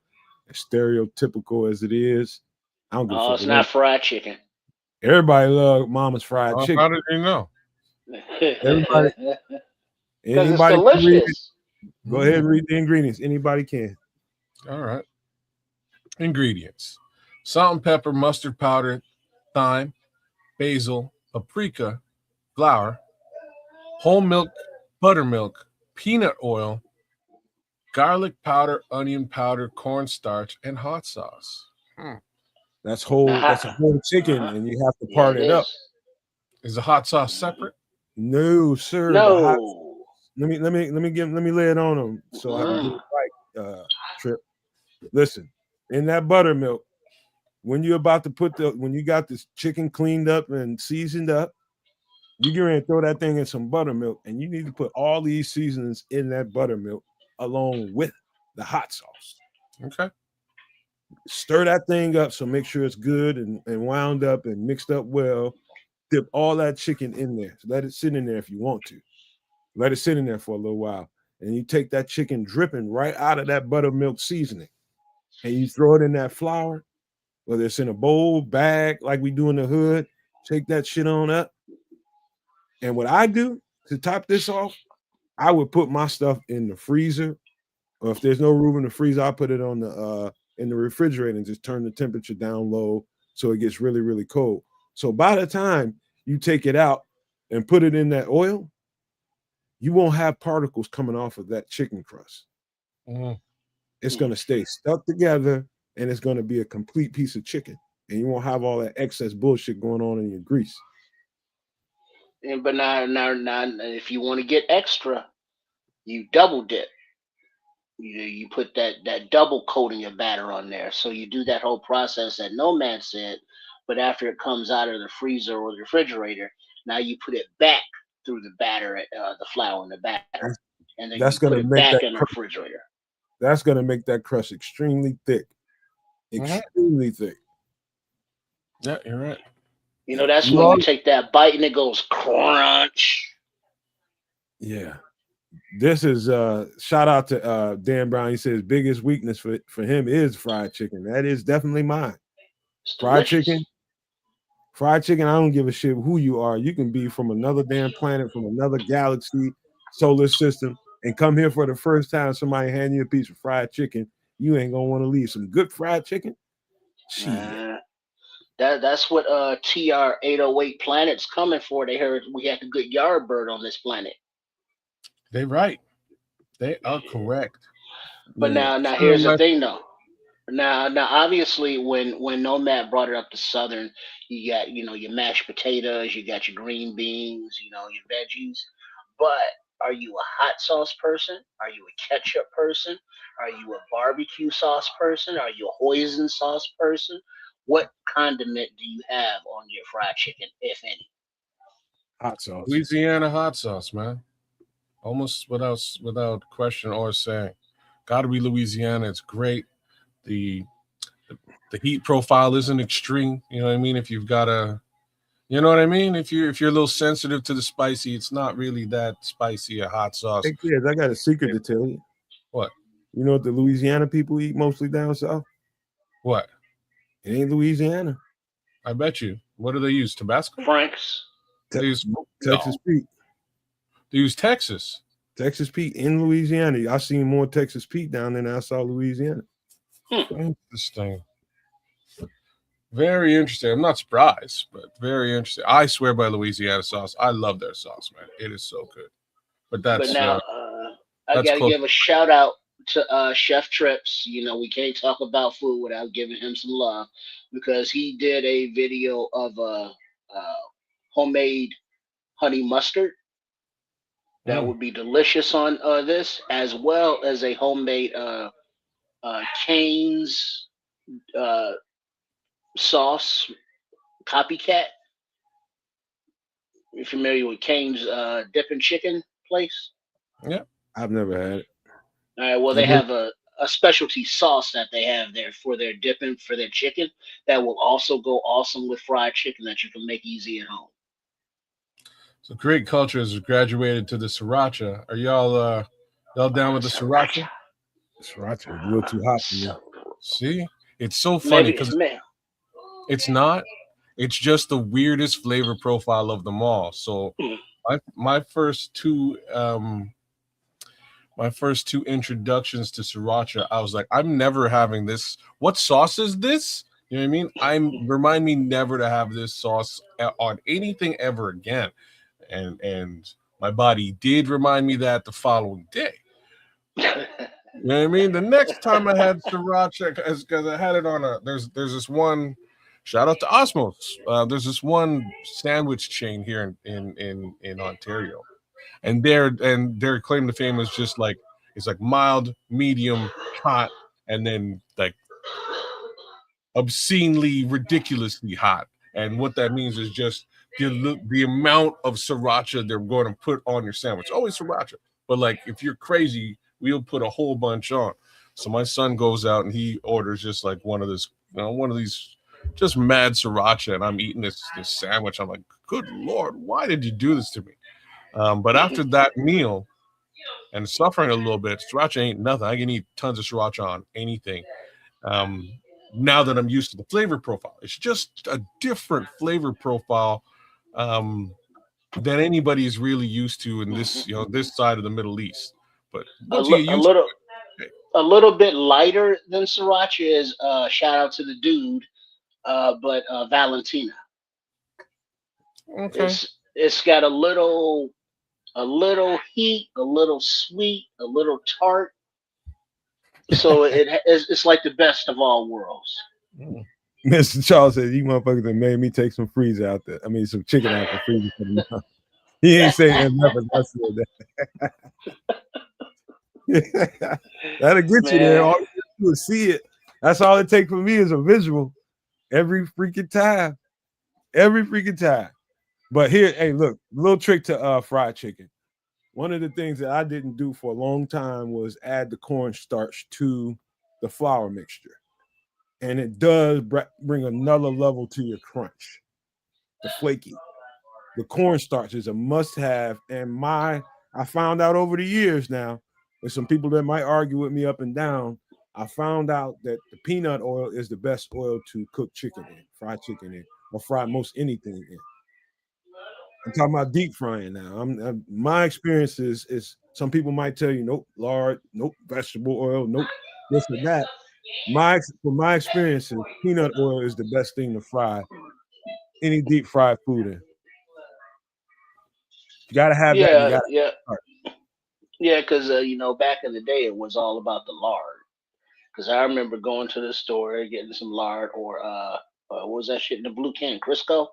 As stereotypical as it is, I don't give a fuck. It's not fried chicken. Everybody love Mama's fried chicken. How did you know? Everybody, because it's anybody can read it. delicious. Go ahead and read the ingredients. Anybody can. All right. Ingredients: salt and pepper, mustard powder, thyme, basil, paprika, flour, whole milk, buttermilk, peanut oil, garlic powder, onion powder, cornstarch, and hot sauce. That's a whole chicken, and you have to part it up. Is the hot sauce separate? No, sir. No. Let me lay it on them so I can get it right. Trip. Listen, in that buttermilk, when you're about to when you got this chicken cleaned up and seasoned up, you get ready to throw that thing in some buttermilk, and you need to put all these seasonings in that buttermilk along with the hot sauce. Okay. Stir that thing up, so make sure it's good and wound up and mixed up well. Dip all that chicken in there. So let it sit in there if you want to. Let it sit in there for a little while. And you take that chicken dripping right out of that buttermilk seasoning, and you throw it in that flour, whether it's in a bowl, bag, like we do in the hood. Take that shit on up. And what I do to top this off, I would put my stuff in the freezer, or if there's no room in the freezer, I'll put it on the in the refrigerator and just turn the temperature down low so it gets really, really cold. So by the time you take it out and put it in that oil, you won't have particles coming off of that chicken crust. It's going to stay stuck together, and it's going to be a complete piece of chicken, and you won't have all that excess bullshit going on in your grease. But now, if you want to get extra, you double dip. You put that double coating your batter on there. So you do that whole process that Nomad said, but after it comes out of the freezer or the refrigerator, now you put it back through the batter, the flour and the batter, and then that's you put gonna it make back that in the refrigerator. That's going to make that crust extremely thick. Extremely thick. Yeah, you're right. That's when you take that bite and it goes crunch. Yeah. This is shout out to Dan Brown. He says biggest weakness for him is fried chicken. That is definitely mine. Fried chicken. Fried chicken, I don't give a shit who you are. You can be from another damn planet, from another galaxy, solar system, and come here for the first time. Somebody hand you a piece of fried chicken. You ain't gonna want to leave. Some good fried chicken. Shit. That's what TR 808 planet's coming for. They heard we had the good Yardbird on this planet. They right. They are correct. But now here's the thing though. Now obviously when Nomad brought it up to Southern, you got, your mashed potatoes, you got your green beans, your veggies. But are you a hot sauce person? Are you a ketchup person? Are you a barbecue sauce person? Are you a hoisin sauce person? What condiment do you have on your fried chicken, if any? Hot sauce. Louisiana hot sauce, man. Almost without question or saying. Gotta be Louisiana. It's great. The heat profile isn't extreme. You know what I mean? If you've got you know what I mean? If you're a little sensitive to the spicy, it's not really that spicy a hot sauce. Hey kids, I got a secret to tell you. What? You know what the Louisiana people eat mostly down south? What? It ain't Louisiana. I bet you. What do they use? Tabasco? Franks. They use Texas Pete. They use Texas. Texas Pete in Louisiana. I seen more Texas Pete down there than I saw Louisiana. Interesting. Very interesting. I'm not surprised, but very interesting. I swear by Louisiana sauce. I love their sauce, man. It is so good. But now I gotta give a shout out to Chef Trips. We can't talk about food without giving him some love, because he did a video of homemade honey mustard that would be delicious on this, as well as a homemade Cane's sauce copycat. You're familiar with Cane's dipping chicken place? Yeah, I've never had it. All right, well, they have a specialty sauce that they have there for their dipping for their chicken that will also go awesome with fried chicken that you can make easy at home. So Great Culture has graduated to the sriracha. Are y'all down with the sriracha? Sriracha is a little too hot for me. See, it's so funny because it's not. It's just the weirdest flavor profile of them all. So my first two introductions to sriracha, I was like, I'm never having this. What sauce is this? You know what I mean? Remind me never to have this sauce on anything ever again. And my body did remind me that the following day. You know what I mean? The next time I had sriracha, because I had it on there's this one. Shout out to Osmos. There's this one sandwich chain here in Ontario, and their claim to fame is just like it's like mild, medium, hot, and then like obscenely, ridiculously hot. And what that means is just the amount of sriracha they're going to put on your sandwich. Always sriracha, but like if you're crazy, we'll put a whole bunch on. So my son goes out and he orders just like one of these just mad sriracha, and I'm eating this sandwich. I'm like, good Lord, why did you do this to me? But after that meal and suffering a little bit, sriracha ain't nothing. I can eat tons of sriracha on anything. Now that I'm used to the flavor profile, it's just a different flavor profile than anybody's really used to in this, this side of the Middle East. But once you get used to it, a little bit lighter than sriracha is shout out to the dude, but Valentina. Okay. It's got a little heat, a little sweet, a little tart. So it's like the best of all worlds. Mr. Charles said, "You motherfuckers that made me take some freezer out there. I mean, some chicken out the freezer for me." He ain't saying nothing. I said that. That'll get you there. All you do is see it. That's all it takes for me is a visual. Every freaking time. But here, hey, look, little trick to fried chicken. One of the things that I didn't do for a long time was add the cornstarch to the flour mixture. And it does bring another level to your crunch. The flaky. The cornstarch is a must-have. And I found out over the years now, there's some people that might argue with me up and down. I found out that the peanut oil is the best oil to cook chicken in, fried chicken in. or fry most anything in. I'm talking about deep frying now. My experience is some people might tell you, nope, lard, nope, vegetable oil, nope, this or that. From my experiences, peanut oil is the best thing to fry any deep fried food in. You got to have that, and you Yeah, got yeah, to. yeah. Because back in the day, it was all about the lard. Because I remember going to the store getting some lard, or what was that shit in the blue can? Crisco.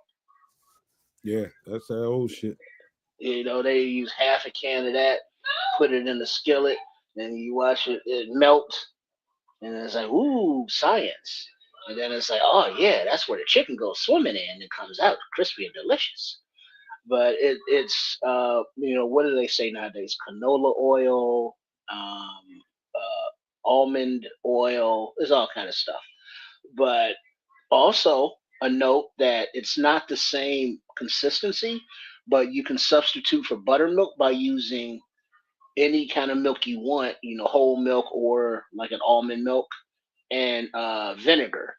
Yeah, that's that old shit. They use half a can of that, put it in the skillet, and you watch it melt, and it's like, ooh, science. And then it's like, oh yeah, that's where the chicken goes swimming in and it comes out crispy and delicious. But it's what do they say nowadays? Canola oil, almond oil, there's all kind of stuff. But also a note that it's not the same consistency, but you can substitute for buttermilk by using any kind of milk you want, whole milk or like an almond milk, and vinegar.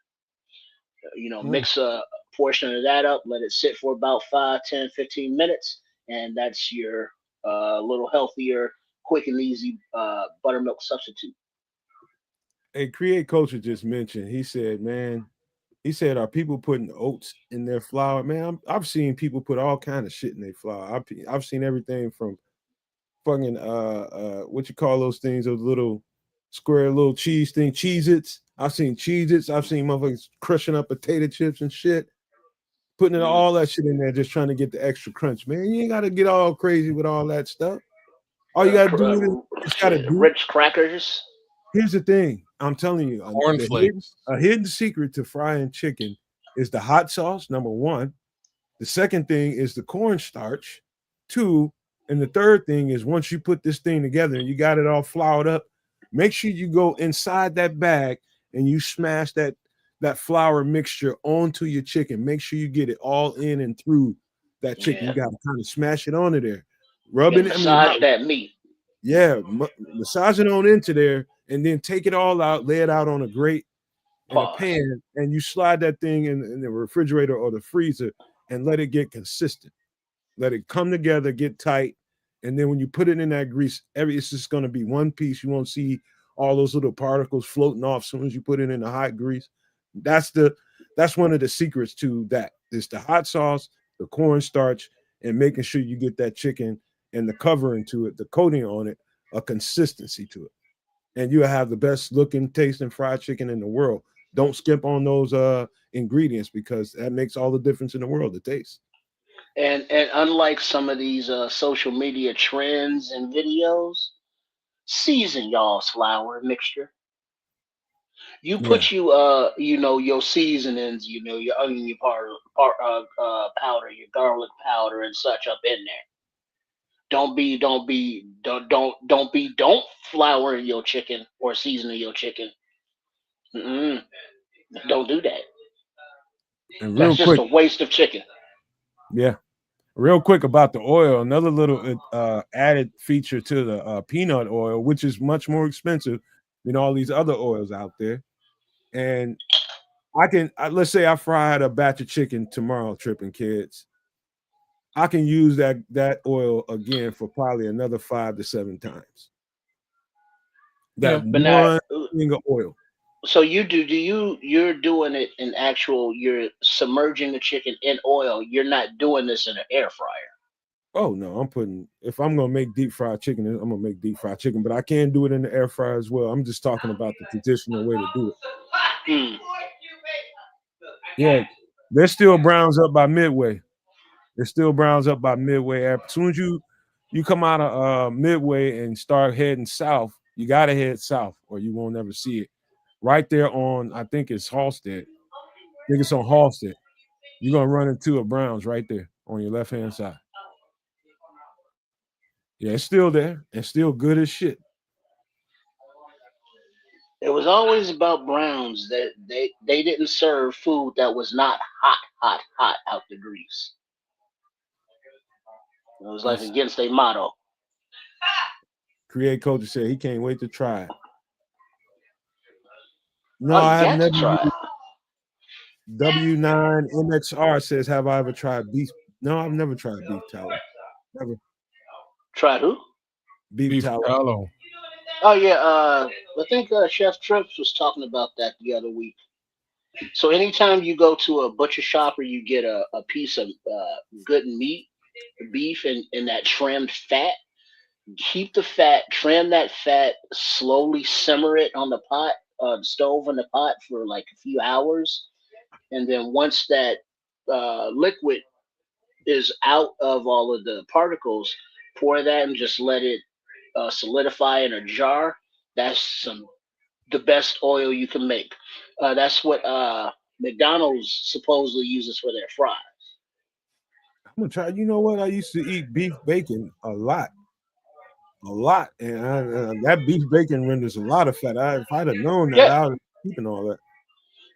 Mm. Mix a portion of that up, let it sit for about 5, 10, 15 minutes, and that's your little healthier, quick and easy buttermilk substitute. A Create Culture just mentioned. He said, man, are people putting oats in their flour? Man, I've seen people put all kind of shit in their flour. I've seen everything from fucking what you call those things, those little square little cheese thing, Cheez-Its. I've seen Cheez-Its. I've seen motherfuckers crushing up potato chips and shit, putting Mm. all that shit in there, just trying to get the extra crunch. Man, you ain't gotta get all crazy with all that stuff. All you gotta do is just gotta Shit, do. Ritz crackers. Here's the thing. I'm telling you, Cornflakes. a hidden secret to frying chicken is the hot sauce, number one. The second thing is the cornstarch, two. And the third thing is once you put this thing together and you got it all floured up, make sure you go inside that bag and you smash that flour mixture onto your chicken. Make sure you get it all in and through that chicken. You Yeah. got to kind of smash it onto there. And Rubbing it, I mean, massage that meat. yeah, massage it on into there and then take it all out, lay it out on a grate in a Pause. pan, and you slide that thing in the refrigerator or the freezer and let it get consistent. Let it come together, get tight, and then when you put it in that grease, it's just going to be one piece. You won't see all those little particles floating off as soon as you put it in the hot grease. That's one of the secrets to that. It's the hot sauce, the cornstarch, and making sure you get that chicken and the covering to it, the coating on it, a consistency to it. And you have the best looking, tasting fried chicken in the world. Don't skip on those ingredients because that makes all the difference in the world, the taste. And unlike some of these social media trends and videos, season y'all's flour mixture. You Yeah. put your seasonings, your onion powder, your garlic powder, and such up in there. Don't flour your chicken or season your chicken. Mm-mm. Don't do that. And That's real just quick, a waste of chicken. yeah, real quick about the oil, another little added feature to the peanut oil, which is much more expensive than all these other oils out there. And let's say I fried a batch of chicken tomorrow, tripping kids. I can use that oil again for probably another 5 to 7 times. That Yeah. But now, one thing of oil. so you're doing it in actual, you're submerging the chicken in oil. You're not doing this in an air fryer. Oh no, if I'm gonna make deep fried chicken, I'm gonna make deep fried chicken, but I can do it in the air fryer as well. I'm just talking about the traditional way to do it. Mm. Yeah, they're still browns up by midway. They're still browns up by midway. As soon as you come out of midway and start heading south, you gotta head south or you won't ever see it. Right there on, I think it's Halstead. I think it's on Halstead. You're gonna run into a Browns right there on your left hand side. Yeah, it's still there and still good as shit. It was always about Browns that they didn't serve food that was not hot out the grease. It was like That's against their motto. Create Culture said he can't wait to try it. No, Oh, you I have got to never try it. used W9 MXR says, "Have I ever tried beef?" No, I've never tried beef tallow. Never Try who? beef Beef tallow. tallow. Oh yeah, I think Chef Trips was talking about that the other week. So anytime you go to a butcher shop or you get a piece of good meat, beef, and that trimmed fat, keep the fat, trim that fat, slowly simmer it on the pot, the stove on the pot for like a few hours, and then once that liquid is out of all of the particles, pour that and just let it solidify in a jar. That's the best oil you can make. That's what McDonald's supposedly uses for their fries. I'm gonna try. You know what? I used to eat beef bacon a lot, and that beef bacon renders a lot of fat. If I'd have known that, Yeah, I would have keeping all that.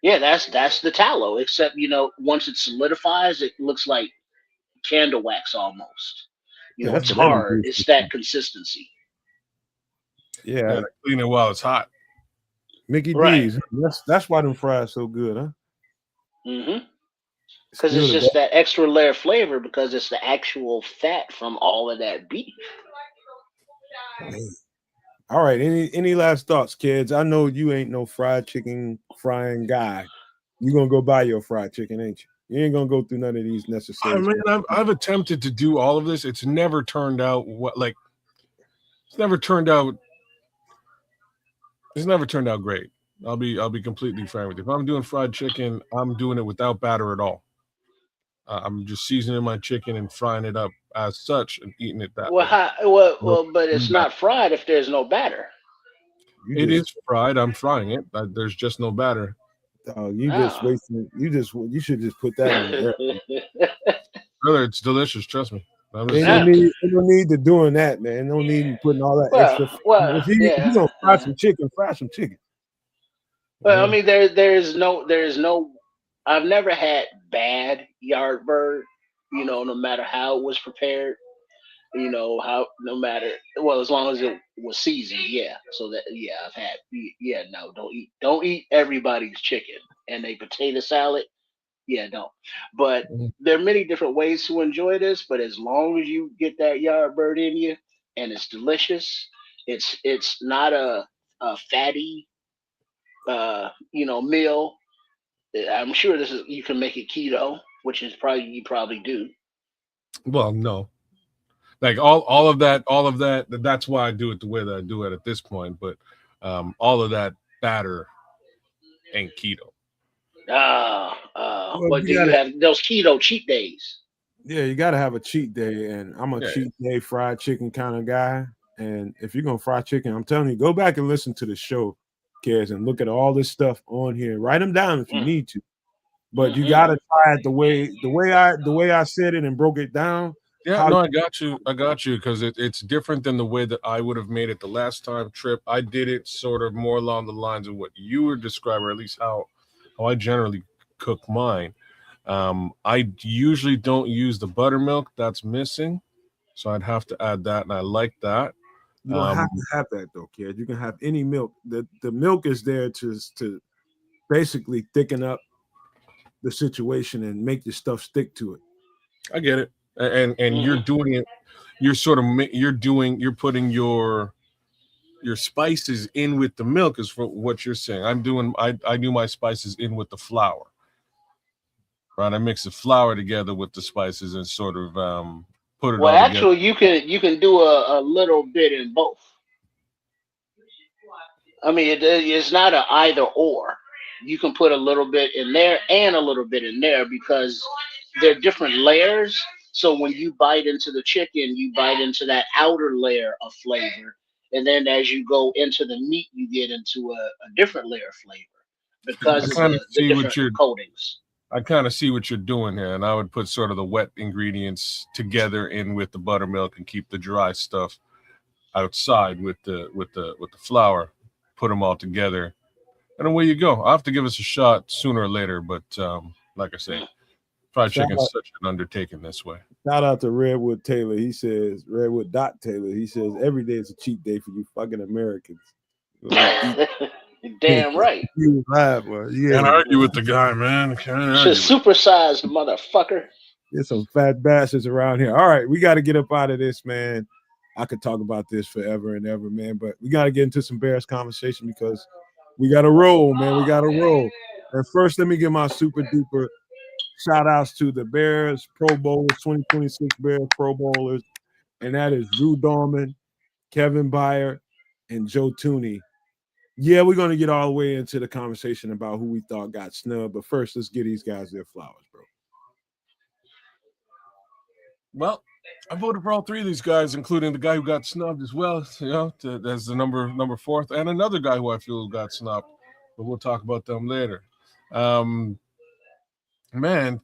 yeah, that's the tallow. Except once it solidifies, it looks like candle wax almost. Yeah, that's It's what every hard. beef It's looks that like. consistency. Yeah, Yeah, clean it while it's hot. Mickey Right. D's. That's why them fries so good, huh? Mm-hmm. It's Because it's good. just that extra layer of flavor because it's the actual fat from all of that beef. All right. Any last thoughts, kids? I know you ain't no fried chicken frying guy. You gonna go buy your fried chicken, ain't you? You ain't gonna go through none of these I necessary mean, steps. I've attempted to do all of this. It's never turned out it's never turned out great. I'll be completely frank with you. If I'm doing fried chicken, I'm doing it without batter at all. I'm just seasoning my chicken and frying it up as such and eating it that way. No, But it's not fried if there's no batter. You it just is fried. I'm frying it. There's just no batter. you just Oh. wasting. You should just put that in the air. Brother, it's delicious. Trust me. I'm just Ain't no saying. Ah, need. Ain't no need to doing that, man. No need in putting all that extra. If you yeah. gonna fry some chicken, fry some chicken. Well, I Yeah. mean, there is no. I've never had bad yardbird. No matter how it was prepared. How no matter well as long as it was seasoned. Yeah. So that I've had. Yeah. No, don't eat everybody's chicken and a potato salad. Yeah, no. But Mhm. there are many different ways to enjoy this. But as long as you get that yardbird in you and it's delicious, it's not a fatty meal. I'm sure this is you can make it keto, which is probably you probably do. Well, no. Like all of that. That's why I do it the way that I do it at this point. But all of that batter ain't keto. Well, But you do you gotta. have those keto cheat days? Yeah, you gotta have a cheat day, and I'm a Yeah. cheat day fried chicken kind of guy. And if you're gonna fry chicken, I'm telling you, go back and listen to the show, kids, and look at all this stuff on here. Write them down if you Mm, need to, but you mm-hmm. gotta try it the way I said it and broke it down. Yeah, How no, I got you. I got you because it's different than the way that I would have made it the last time trip. I did it sort of more along the lines of what you were describing, or at least how I generally cook mine. I usually don't use the buttermilk that's missing, so I'd have to add that, and I like that. you don't Um, have to have that though, kid. You can have any milk. The milk is there to basically thicken up the situation and make your stuff stick to it. I get it, and you're Mm-hmm. doing it. You're sort of you're putting your spices in with the milk is for what you're saying. I do my spices in with the flour. Right, I mix the flour together with the spices and sort of put it Well, all together. actually, you can do a little bit in both. I mean, it's not a either or. You can put a little bit in there and a little bit in there because they're different layers. So when you bite into the chicken, you bite into that outer layer of flavor, and then as you go into the meat, you get into a different layer of flavor I because of kind of the see what different you're coatings. I kind of see what you're doing here, and I would put sort of the wet ingredients together in with the buttermilk and keep the dry stuff outside with the flour. Put them all together, and away you go. I'll have to give us a shot sooner or later, but like I say, fried Shout chicken's out, such an undertaking this way. shout out to Redwood Taylor. He says Redwood Dot Taylor. He says every day is a cheat day for you fucking Americans. Like eat Damn right. You laugh, boy. Yeah, Can't argue with the guy, man. Can't argue Just with supersized motherfucker. there's some fat bastards around here. All right, we got to get up out of this, man. I could talk about this forever and ever, man, but we got to get into some Bears conversation because we got to roll, man. We got to roll. And first, let me give my super duper shout outs to the Bears Pro Bowlers, 2026 Bears Pro Bowlers, and that is Drew Dorman, Kevin Byard, and Joe Tooney. Yeah, we're going to get all the way into the conversation about who we thought got snubbed, but first, let's give these guys their flowers, bro. Well, I voted for all three of these guys, including the guy who got snubbed as well, as the number fourth, and another guy who I feel got snubbed, but we'll talk about them later. Man,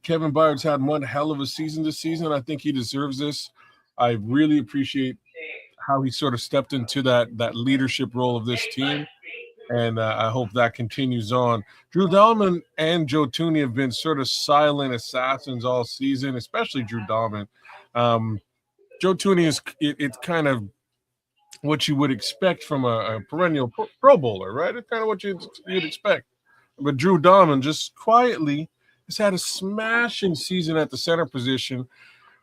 Kevin Byard's had one hell of a season this season. I think he deserves this. I really appreciate how he sort of stepped into that leadership role of this team, and I hope that continues on. Drew Dalman and Joe Tooney have been sort of silent assassins all season, especially Drew Dalman. Joe Tooney it's kind of what you would expect from a perennial Pro Bowler, right? It's kind of what you'd expect. But Drew Dalman just quietly has had a smashing season at the center position,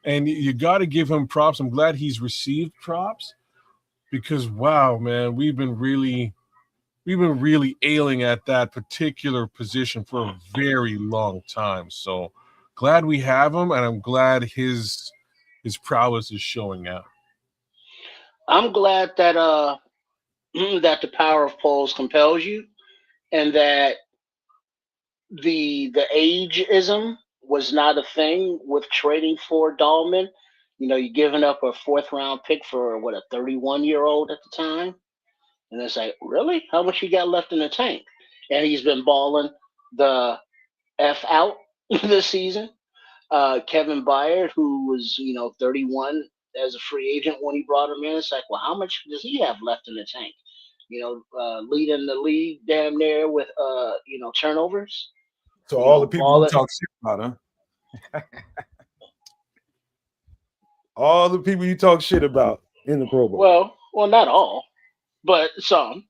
and you got to give him props. I'm glad he's received props because, wow, man, we've been really ailing at that particular position for a very long time. So glad we have him, and I'm glad his prowess is showing out. I'm glad that that the power of polls compels you, and that the ageism was not a thing with trading for Dahlman. You know, you're giving up a 4th-round pick for what, a 31-year-old at the time, and it's like, really, how much you got left in the tank? And he's been balling the f out this season. Kevin Byard, who was 31 as a free agent when he brought him in, it's like, well, how much does he have left in the tank? Leading the league damn near with turnovers. So all the people you talk shit about, huh? All the people you talk shit about in the Pro Bowl. Well, not all, but some.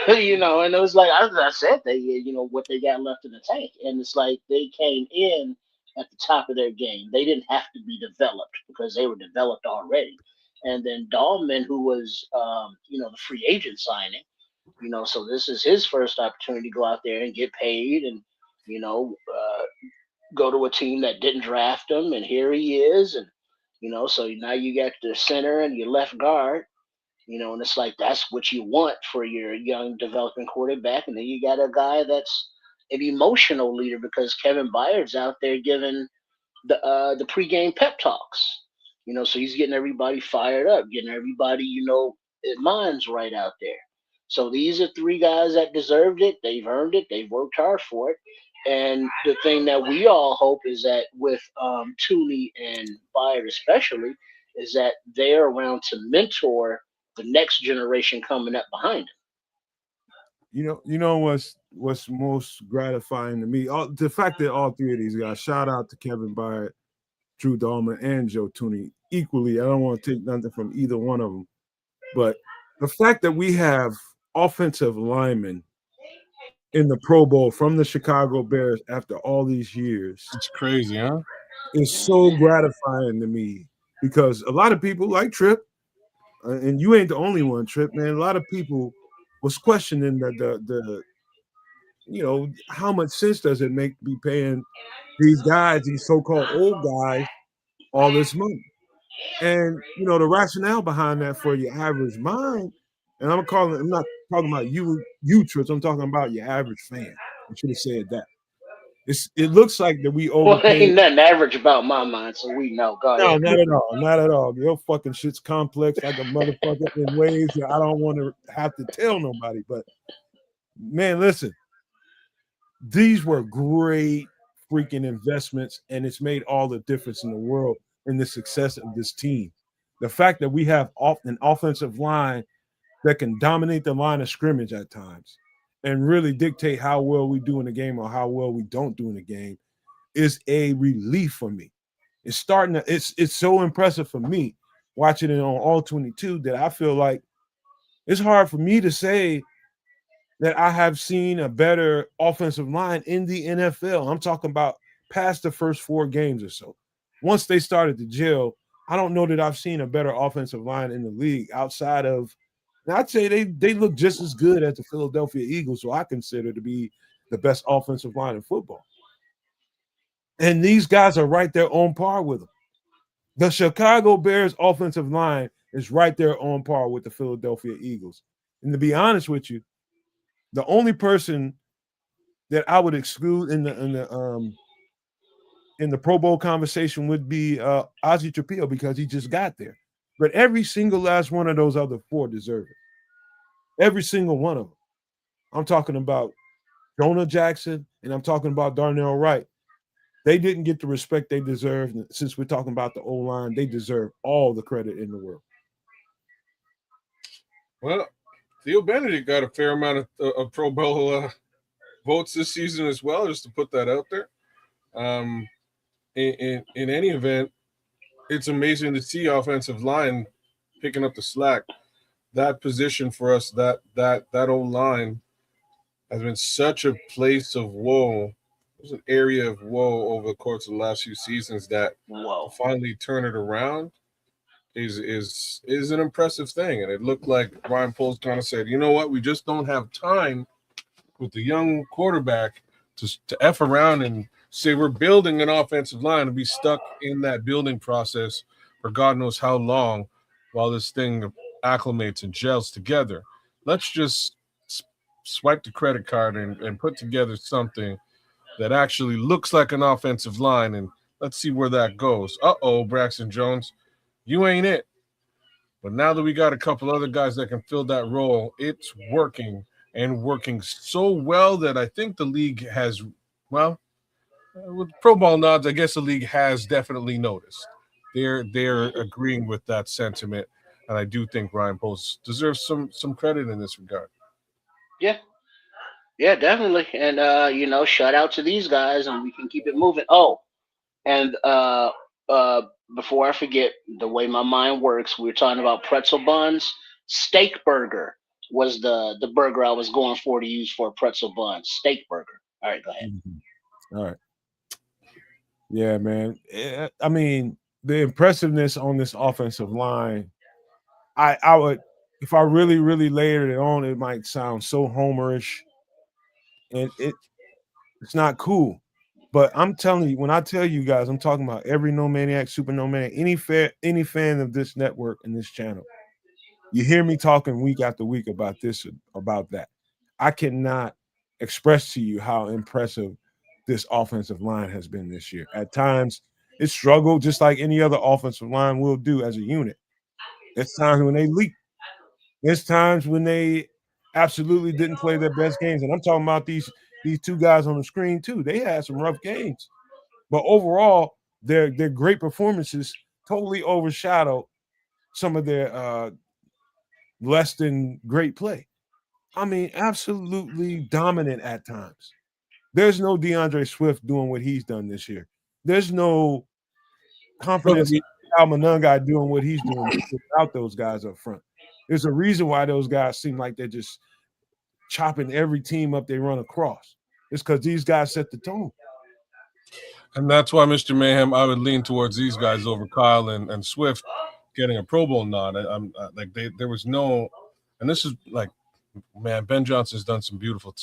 And it was like as I said, what they got left in the tank, and it's like they came in at the top of their game. They didn't have to be developed because they were developed already. And then Dahlman, who was the free agent signing, so this is his first opportunity to go out there and get paid, and go to a team that didn't draft him, and here he is, and so now you got the center and your left guard. And it's like that's what you want for your young developing quarterback. And then you got a guy that's an emotional leader because Kevin Byard's out there giving the pregame pep talks. So he's getting everybody fired up, getting everybody, minds right out there. So these are 3 guys that deserved it. They've earned it. They've worked hard for it. And the thing that we all hope is that with Tooney and Byard especially, is that they're around to mentor the next generation coming up behind him. You know what's most gratifying to me? The fact that all 3 of these guys, shout out to Kevin Byard, Drew Dalman, and Joe Tooney equally. I don't want to take nothing from either one of them, but the fact that we have offensive linemen in the Pro Bowl from the Chicago Bears after all these years, it's crazy, huh? It's so gratifying to me because a lot of people like Tripp. And you ain't the only one, Tripp, man. A lot of people was questioning the how much sense does it make to be paying these guys, these so-called old guys, all this money? And the rationale behind that for your average mind, and I'm not talking about you Tripp, I'm talking about your average fan. I should have said that. It looks like that we overpaid. Well, ain't nothing average about my mind, so we know. Go ahead. No, not at all. Not at all. Your fucking shit's complex like a motherfucker in ways that I don't want to have to tell nobody. But man, listen, these were great freaking investments, and it's made all the difference in the world in the success of this team. The fact that we have an offensive line that can dominate the line of scrimmage at times and really dictate how well we do in the game or how well we don't do in the game is a relief for me. It's starting to, it's so impressive for me watching it on all 22 that I feel like it's hard for me to say that I have seen a better offensive line in the NFL. I'm talking about past the first 4 games or so. Once they started to gel, I don't know that I've seen a better offensive line in the league outside of. Now I'd say they look just as good as the Philadelphia Eagles, who I consider to be the best offensive line in football. And these guys are right there on par with them. The Chicago Bears offensive line is right there on par with the Philadelphia Eagles. And to be honest with you, the only person that I would exclude in the Pro Bowl conversation would be Ozzie Trapillo, because he just got there. But every single last one of those other 4 deserve it. Every single one of them. I'm talking about Jonah Jackson, and I'm talking about Darnell Wright. They didn't get the respect they deserve. Since we're talking about the O-line, they deserve all the credit in the world. Well, Theo Benedict got a fair amount of Pro Bowl votes this season as well, just to put that out there. In any event, it's amazing to see offensive line picking up the slack. That position for us, that O-line has been such a place of woe. It was an area of woe over the course of the last few seasons that to finally turn it around is an impressive thing. And it looked like Ryan Poles kind of said, you know what, we just don't have time with the young quarterback to F around and say we're building an offensive line and be stuck in that building process for God knows how long while this thing acclimates and gels together. Let's just swipe the credit card and put together something that actually looks like an offensive line, and let's see where that goes. Braxton Jones, you ain't it. But now that we got a couple other guys that can fill that role, it's working, and working so well that I think the league has, well, with Pro Bowl nods, I guess the league has definitely noticed. They're agreeing with that sentiment, and I do think Ryan Poles deserves some credit in this regard. Yeah, definitely. And shout out to these guys, and we can keep it moving. And before I forget, the way my mind works, we were talking about pretzel buns. Steak burger was the burger I was going for to use for a pretzel bun. Steak burger. All right, go ahead. Mm-hmm. All right. Yeah, man. I mean, the impressiveness on this offensive line, I would, if I really, really layered it on, it might sound so homerish, and it's not cool. But I'm telling you, when I tell you guys, I'm talking about every no maniac, super no maniac, any fan of this network and this channel. You hear me talking week after week about this, about that. I cannot express to you how impressive this offensive line has been this year. At times, it struggled just like any other offensive line will do as a unit. There's times when they leak. There's times when they absolutely didn't play their best games. And I'm talking about these 2 guys on the screen too. They had some rough games. But overall, their great performances totally overshadowed some of their less than great play. I mean, absolutely dominant at times. There's no DeAndre Swift doing what he's done this year. There's no confidence in Al Monunga doing what he's doing without those guys up front. There's a reason why those guys seem like they're just chopping every team up they run across. It's because these guys set the tone. And that's why, Mr. Mayhem, I would lean towards these guys over Kyle and Swift getting a Pro Bowl nod. I'm like there was no, and this is like, man, Ben Johnson's done some beautiful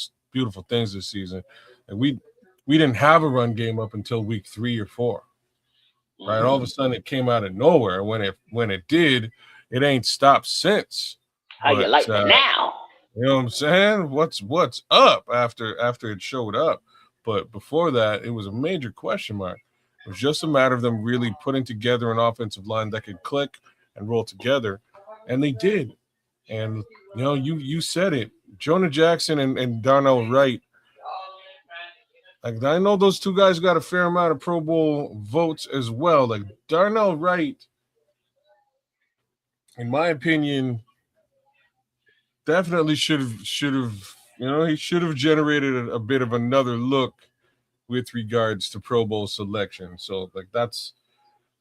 things this season, and we didn't have a run game up until week 3 or 4, right? Mm-hmm. All of a sudden, it came out of nowhere. When it did, it ain't stopped since. How you like that now? You know what I'm saying? What's up after it showed up? But before that, it was a major question mark. It was just a matter of them really putting together an offensive line that could click and roll together, and they did. And you said it, Jonah Jackson and Darnell Wright. Like, I know those 2 guys got a fair amount of Pro Bowl votes as well. Like, Darnell Wright, in my opinion, definitely should have he should have generated a bit of another look with regards to Pro Bowl selection. So like that's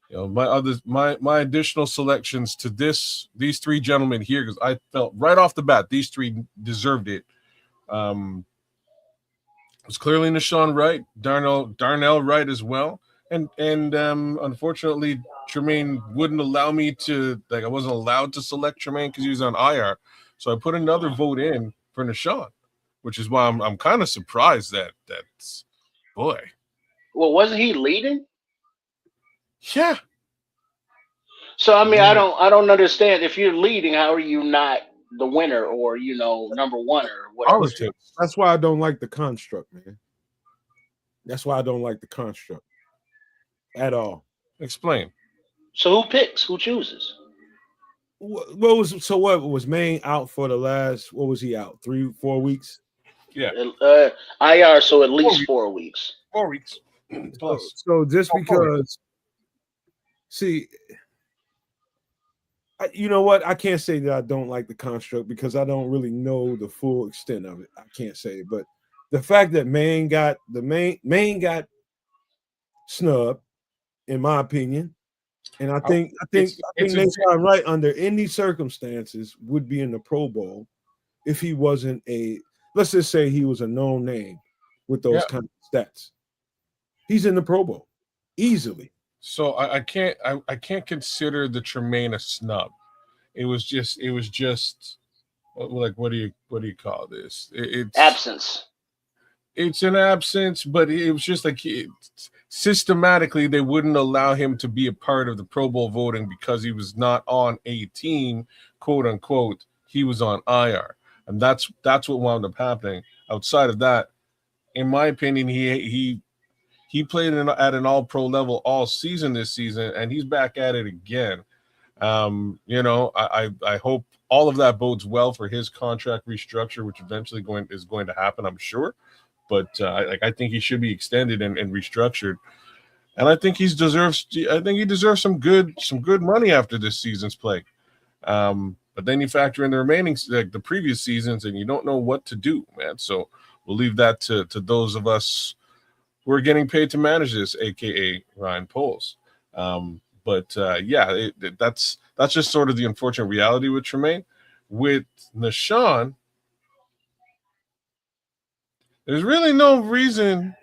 my additional selections to these 3 gentlemen here, because I felt right off the bat these 3 deserved it was clearly Nashawn Wright, Darnell Wright as well, and unfortunately Tremaine wouldn't allow me to, like, I wasn't allowed to select Tremaine because he was on IR, so I put another vote in for Nashawn, which is why I'm kind of surprised that's boy. Well, wasn't he leading? Yeah. So I mean, I don't understand. If you're leading, how are you not the winner or number one or whatever? Politics. That's why I don't like the construct, man. That's why I don't like the construct at all. Explain. So who picks? Who chooses? What was Maine out for the last? What was he out? 3-4 weeks? Yeah. IR, so at least 4 weeks. 4 weeks. Plus. So just because, see, you know what? I can't say that I don't like the construct because I don't really know the full extent of it. I can't say, but the fact that Maine got snubbed, in my opinion, and I think Nashawn Wright under any circumstances would be in the Pro Bowl if he wasn't let's just say he was a known name with those kind of stats. He's in the Pro Bowl easily. So I can't consider the Tremaine a snub. It was just like, what do you call this? It's absence. It's an absence, but it was just like systematically they wouldn't allow him to be a part of the Pro Bowl voting because he was not on a team, quote unquote. He was on IR, and that's what wound up happening. Outside of that, in my opinion, he played at an all-pro level all season this season, and he's back at it again. I hope all of that bodes well for his contract restructure, which eventually is going to happen, I'm sure. But I think he should be extended and restructured, and I think he deserves some good money after this season's play. But then you factor in the remaining, like the previous seasons, and you don't know what to do, man. So we'll leave that to those of us who are getting paid to manage this, aka Ryan Poles. That's just sort of the unfortunate reality with Tremaine. With Nashawn, there's really no reason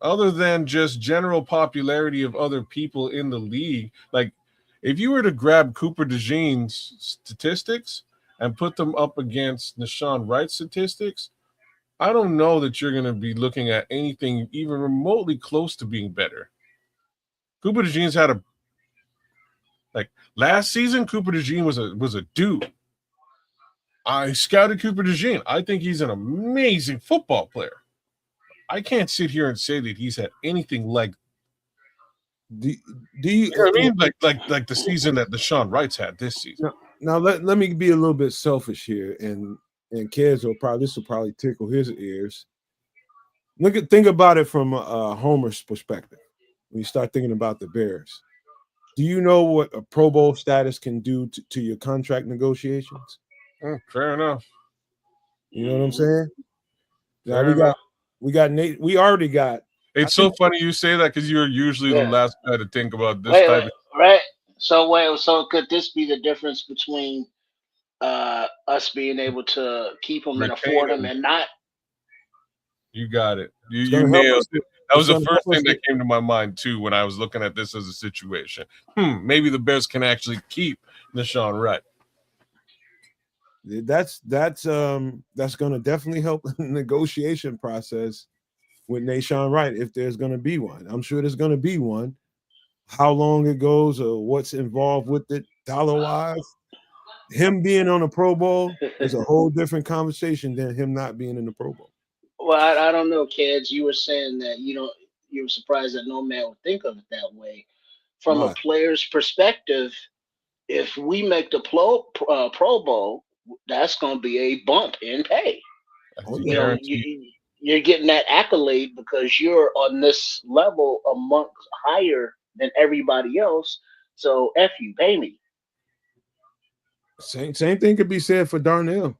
other than just general popularity of other people in the league. Like, if you were to grab Cooper DeJean's statistics and put them up against Nashawn Wright's statistics, I don't know that you're going to be looking at anything even remotely close to being better. Cooper DeJean's had last season, Cooper DeJean was a dude. I scouted Cooper DeJean. I think he's an amazing football player. I can't sit here and say that he's had anything like. Do you know what I mean? Like the season that Nashawn Wright's had this season. Now let me be a little bit selfish here, and Kez this will probably tickle his ears. Think about it from a Homer's perspective. When you start thinking about the Bears, do you know what a Pro Bowl status can do to your contract negotiations? Fair enough. You know what I'm saying? Now we got Nate. We already got. It's so funny you say that because you're usually the last guy to think about this type of. Right. So could this be the difference between us being able to keep them and afford them and not? You got it. You nailed it. That was the first thing that came to my mind too when I was looking at this as a situation. Maybe the Bears can actually keep Nashawn Wright. That's going to definitely help the negotiation process with Nashawn Wright if there's going to be one. I'm sure there's going to be one. How long it goes or what's involved with it dollar-wise, him being on a Pro Bowl is a whole different conversation than him not being in the Pro Bowl. Well, I don't know, kids. You were saying that you were surprised that no man would think of it that way. From a player's perspective, if we make the Pro Bowl, that's going to be a bump in pay. You're getting that accolade because you're on this level amongst higher than everybody else. So F you, pay me. Same thing could be said for Darnell.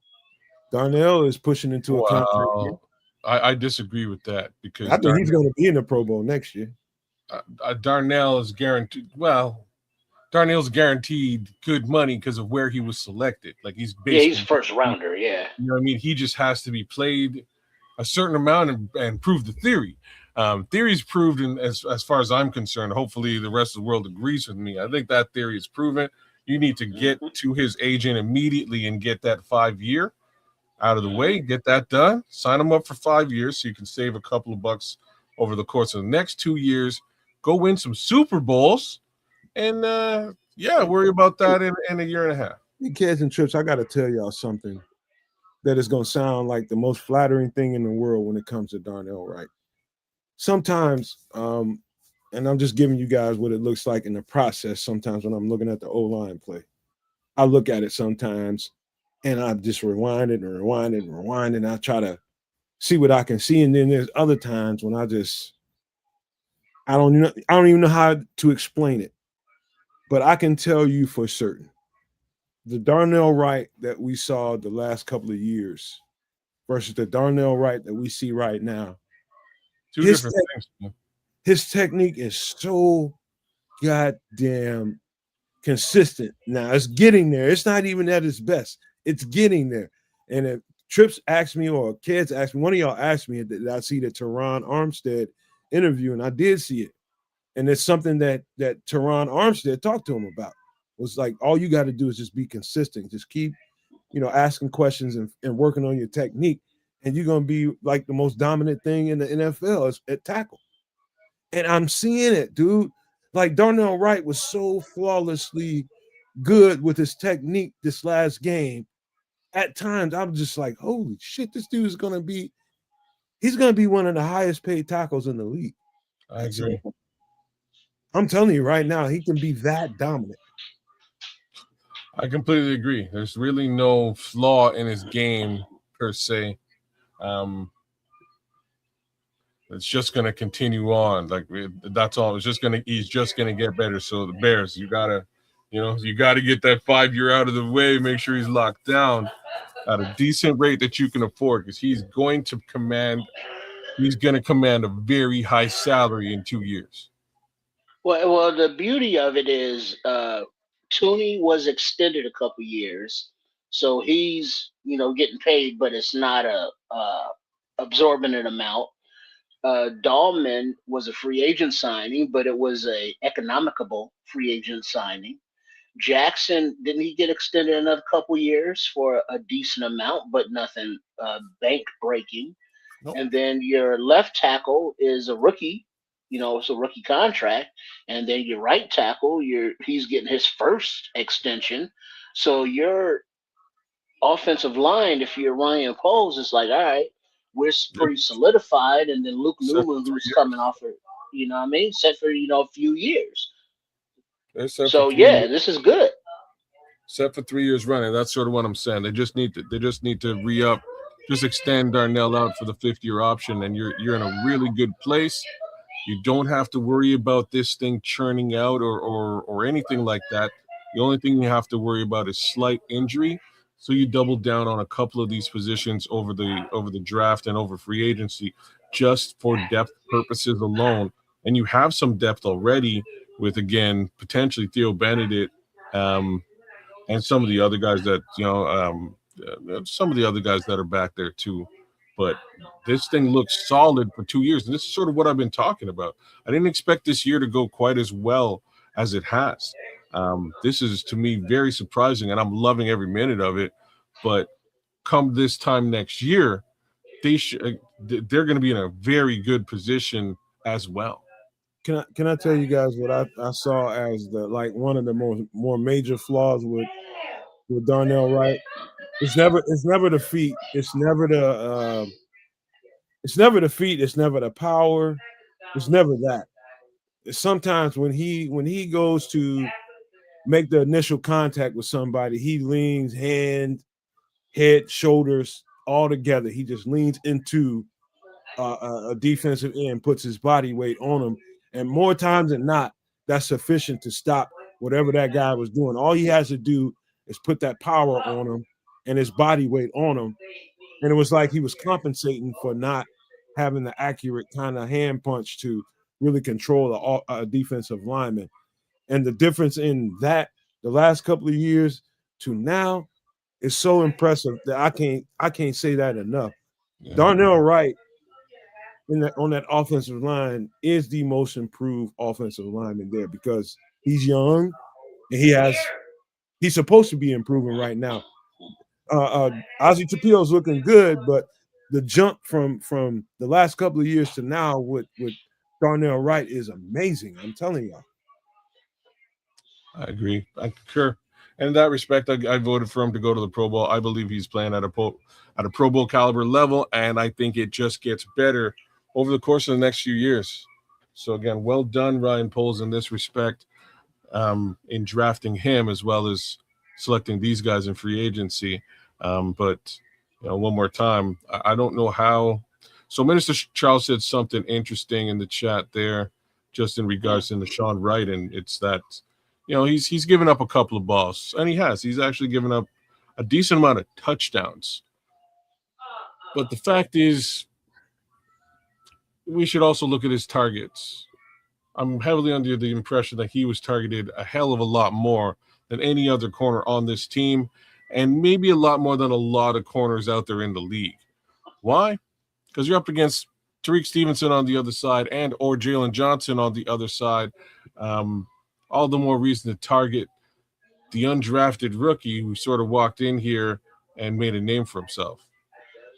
Darnell is pushing into a contract. I disagree with that because I think he's going to be in the Pro Bowl next year. Darnell is guaranteed. Well, Darnell's guaranteed good money because of where he was selected. Like he's Yeah, he's basically, first rounder. Yeah. you know what I mean? He just has to be played a certain amount and prove the theory. Theory's proved, as far as I'm concerned. Hopefully, the rest of the world agrees with me. I think that theory is proven. You need to get to his agent immediately and get that 5 year out of the way. Get that done. Sign him up for 5 years so you can save a couple of bucks over the course of the next 2 years. Go win some Super Bowls, and worry about that in a year and a half. Kids and trips, I got to tell y'all something that is going to sound like the most flattering thing in the world when it comes to Darnell Wright. Sometimes, and I'm just giving you guys what it looks like in the process. Sometimes when I'm looking at the O-line play, I look at it sometimes and I just rewind it and rewind it and rewind it. And I try to see what I can see. And then there's other times when I don't even know how to explain it. But I can tell you for certain, the Darnell Wright that we saw the last couple of years versus the Darnell Wright that we see right now, Two different things. His technique is so goddamn consistent. Now it's getting there. It's not even at its best. It's getting there. And if Trips asked me or kids asked me, one of y'all asked me that I see the Teron Armstead interview, and I did see it. And it's something that Teron Armstead talked to him about. Was like, all you got to do is just be consistent. Just keep, asking questions and working on your technique. And you're going to be like the most dominant thing in the NFL at tackle. And I'm seeing it, dude. Like Darnell Wright was so flawlessly good with his technique this last game. At times, I'm just like, holy shit, this dude is going to be, he's going to be one of the highest paid tackles in the league. I agree. I'm telling you right now, he can be that dominant. I completely agree. There's really no flaw in his game per se. It's just going to continue on. Like that's all. He's just going to get better. So the Bears, you gotta get that 5 year out of the way. Make sure he's locked down at a decent rate that you can afford, because he's going to command a very high salary in 2 years. Well, the beauty of it is Tooney was extended a couple years, so he's getting paid, but it's not a absorbent amount. Dahlman was a free agent signing, but it was a economicable free agent signing. Jackson, didn't he get extended another couple years for a decent amount, but nothing bank breaking? Nope. And then your left tackle is a rookie. It's a rookie contract. And then your right tackle, he's getting his first extension. So your offensive line, if you're Ryan Poles, it's like, all right, we're pretty solidified. And then Luke Newman, who's coming off of, set for, a few years. So yeah, this is good. Set for 3 years running. That's sort of what I'm saying. They just need to re-up, just extend Darnell out for the 5th-year option, and you're in a really good place. You don't have to worry about this thing churning out or anything like that. The only thing you have to worry about is slight injury. So you double down on a couple of these positions over the draft and over free agency, just for depth purposes alone. And you have some depth already with, again, potentially Theo Benedict, and some of the other guys that are back there too. But this thing looks solid for 2 years, and this is sort of what I've been talking about. I didn't expect this year to go quite as well as it has. This is, to me, very surprising, and I'm loving every minute of it. But come this time next year, they're going to be in a very good position as well. Can I tell you guys what I saw as one of the more major flaws with Darnell Wright? It's never the feet. It's never the feet. It's never the power. It's never that. Sometimes when he goes to make the initial contact with somebody, he leans head, shoulders all together. He just leans into a defensive end, puts his body weight on him, and more times than not, that's sufficient to stop whatever that guy was doing. All he has to do is put that power on him and his body weight on him, and it was like he was compensating for not having the accurate kind of hand punch to really control a defensive lineman. And the difference in that the last couple of years to now is so impressive that I can't say that enough. Yeah. Darnell Wright on that offensive line is the most improved offensive lineman there because he's young and he's supposed to be improving right now. Ozzie Tapio is looking good, but the jump from the last couple of years to now with Darnell Wright is amazing. I'm telling y'all. I agree. I concur. And in that respect, I voted for him to go to the Pro Bowl. I believe he's playing at a Pro Bowl caliber level, and I think it just gets better over the course of the next few years. So again, well done, Ryan Poles, in this respect, in drafting him as well as selecting these guys in free agency. But one more time, I don't know how. So Minister Charles said something interesting in the chat there, just in regards to Sean Wright, and it's that he's given up a couple of balls, and he's actually given up a decent amount of touchdowns. But the fact is, we should also look at his targets. I'm heavily under the impression that he was targeted a hell of a lot more than any other corner on this team, and maybe a lot more than a lot of corners out there in the league. Why? Because you're up against Tariq Stevenson on the other side or Jalen Johnson on the other side. All the more reason to target the undrafted rookie who sort of walked in here and made a name for himself.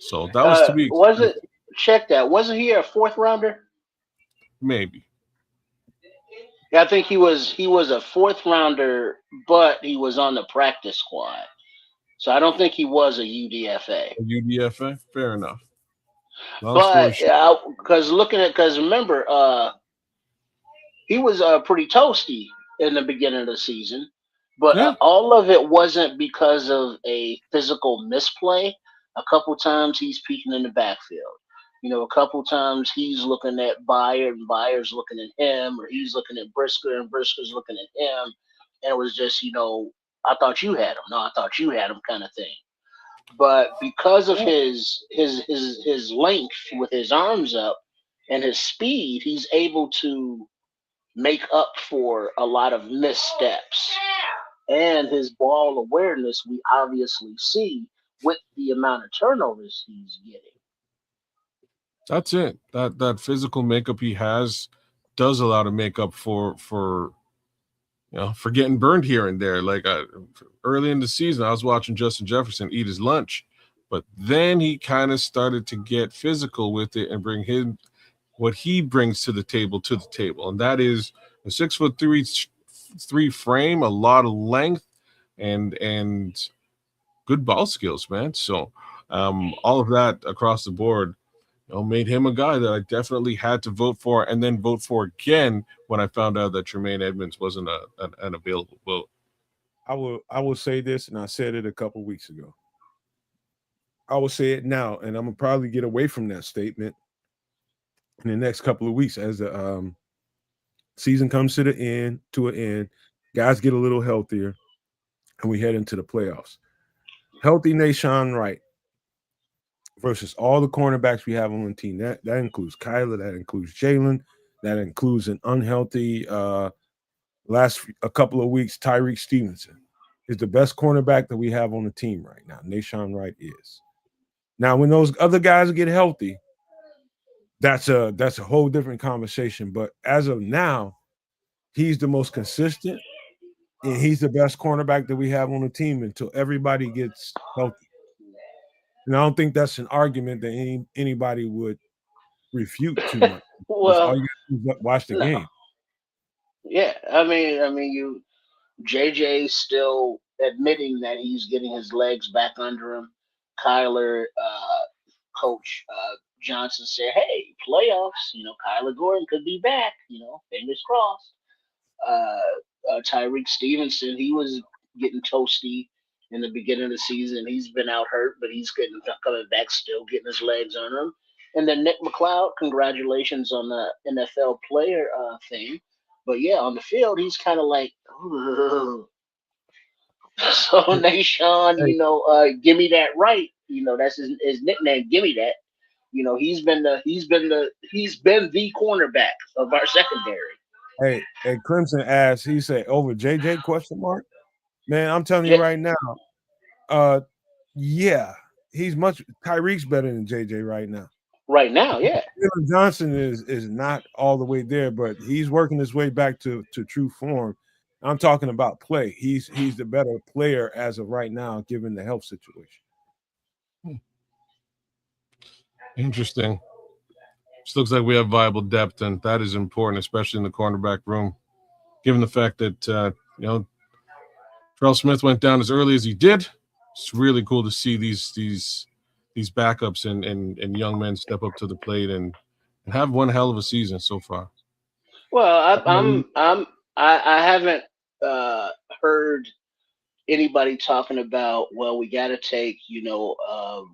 So that was to be expected. Check that. Wasn't he a fourth rounder? Maybe. Yeah, I think he was a fourth rounder, but he was on the practice squad. So I don't think he was a UDFA. A UDFA? Fair enough. But because remember, he was pretty toasty in the beginning of the season, but all of it wasn't because of a physical misplay. A couple times he's peeking in the backfield. A couple times he's looking at Bayer and Bayer's looking at him, or he's looking at Brisker and Brisker's looking at him, and it was just I thought you had him. No, I thought you had him, kind of thing. But because of his length with his arms up and his speed, he's able to make up for a lot of missteps. And his ball awareness, we obviously see with the amount of turnovers he's getting. That's it. That physical makeup he has does allow to make up for getting burned here and there. Like early in the season, I was watching Justin Jefferson eat his lunch, but then he kind of started to get physical with it and bring what he brings to the table, and that is a 6'3" frame, a lot of length, and good ball skills, man. So all of that across the board, made him a guy that I definitely had to vote for, and then vote for again when I found out that Tremaine Edmonds wasn't an available vote. I will say this, and I said it a couple weeks ago. I will say it now, and I'm gonna probably get away from that statement in the next couple of weeks as the season comes to an end, guys get a little healthier, and we head into the playoffs. Healthy Nahshon Wright versus all the cornerbacks we have on the team. That includes Kyler, that includes Jalen, that includes an unhealthy last a couple of weeks, Tyreek Stevenson is the best cornerback that we have on the team right now. Nahshon Wright is. Now, when those other guys get healthy, that's a whole different conversation. But as of now, he's the most consistent, and he's the best cornerback that we have on the team until everybody gets healthy. And I don't think that's an argument that anybody would refute too much. Well, all you got to do is watch the game. Yeah, I mean, JJ's still admitting that he's getting his legs back under him. Kyler, Coach Johnson said, "Hey, playoffs. Kyler Gordon could be back. Fingers crossed." Tyreek Stevenson, he was getting toasty in the beginning of the season. He's been out hurt, but he's coming back, still getting his legs under him. And then Nick McLeod, congratulations on the NFL player thing. But yeah, on the field, he's kind of like, ugh. So Nahshon, give me that right. That's his nickname. Give me that. He's been the cornerback of our secondary. Hey, Crimson asked, he said, over JJ question mark? Man, I'm telling you Yeah, right now, yeah, he's Tyreek's better than JJ right now. right now, yeah. Jalen Johnson is not all the way there, but he's working his way back to true form. I'm talking about play. He's the better player as of right now, given the health situation. Interesting. Just looks like we have viable depth, and that is important, especially in the cornerback room, given the fact that Terrell Smith went down as early as he did. It's really cool to see these backups and young men step up to the plate and have one hell of a season so far. Well, I haven't heard anybody talking about, well, we got to take,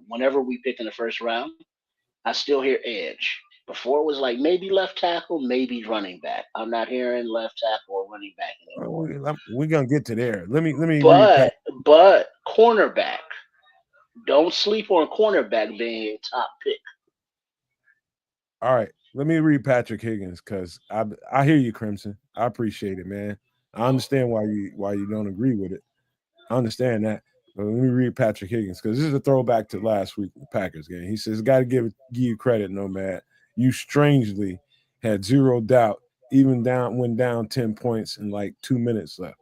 whenever we pick in the first round, I still hear edge. Before it was like maybe left tackle, maybe running back. I'm not hearing left tackle or running back anymore. We're gonna get to there. Let me read. But cornerback, don't sleep on cornerback being top pick. All right, let me read Patrick Higgins because I hear you, Crimson. I appreciate it, man. I understand why you don't agree with it. I understand that. But let me read Patrick Higgins because this is a throwback to last week the Packers game. He says, "Got to give you credit, Nomad. You strangely had zero doubt, even when down 10 points and like 2 minutes left.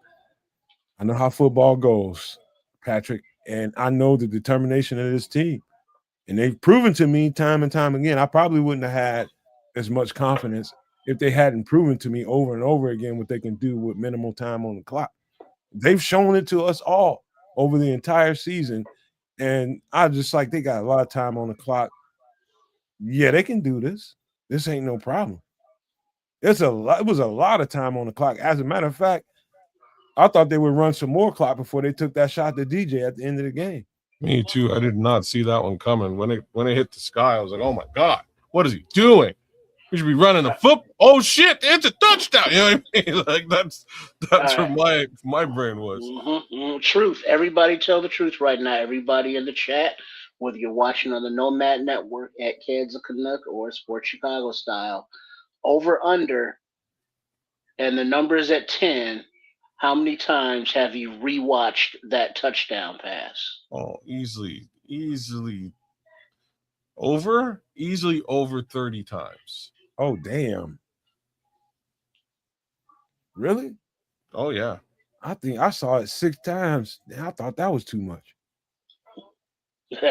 I know how football goes, Patrick, and I know the determination of this team. And they've proven to me time and time again, I probably wouldn't have had as much confidence if they hadn't proven to me over and over again what they can do with minimal time on the clock. They've shown it to us all over the entire season. And I just like they got a lot of time on the clock. Yeah, they can do this. This ain't no problem. It was a lot of time on the clock. As a matter of fact, I thought they would run some more clock before they took that shot to DJ at the end of the game. Me too. I did not see that one coming. When it hit the sky, I was like, oh my God, what is he doing? We should be running the foot. Oh shit, it's a touchdown. You know what I mean? Like that's where my brain was. Truth. Everybody tell the truth right now. Everybody in the chat, whether you're watching on the Nomad Network at Kids of Canuck or Sports Chicago Style, over under, and the number is at 10. How many times have you rewatched that touchdown pass? Oh, easily over 30 times. Oh, damn. Really? Oh, yeah. I think I saw it 6 times. I thought that was too much.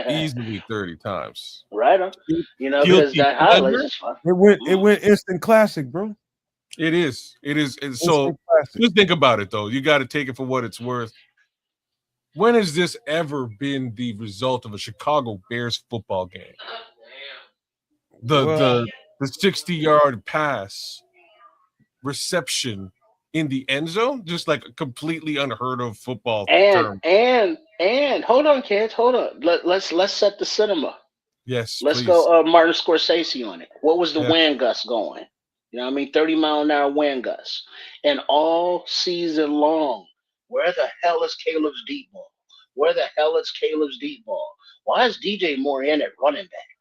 Easily 30 times. Right on. Because that highlights is fun. It went instant classic, bro. It is. So just think about it, though. You got to take it for what it's worth. When has this ever been the result of a Chicago Bears football game? The 60-yard pass reception in the end zone, just like a completely unheard of football term. And hold on, kids, hold on. Let's set the cinema. Yes, let's please. go Martin Scorsese on it. What was the wind gust going? 30-mile-an-hour wind gust. And all season long, where the hell is Caleb's deep ball? Where the hell is Caleb's deep ball? Why is DJ Moore in at running back?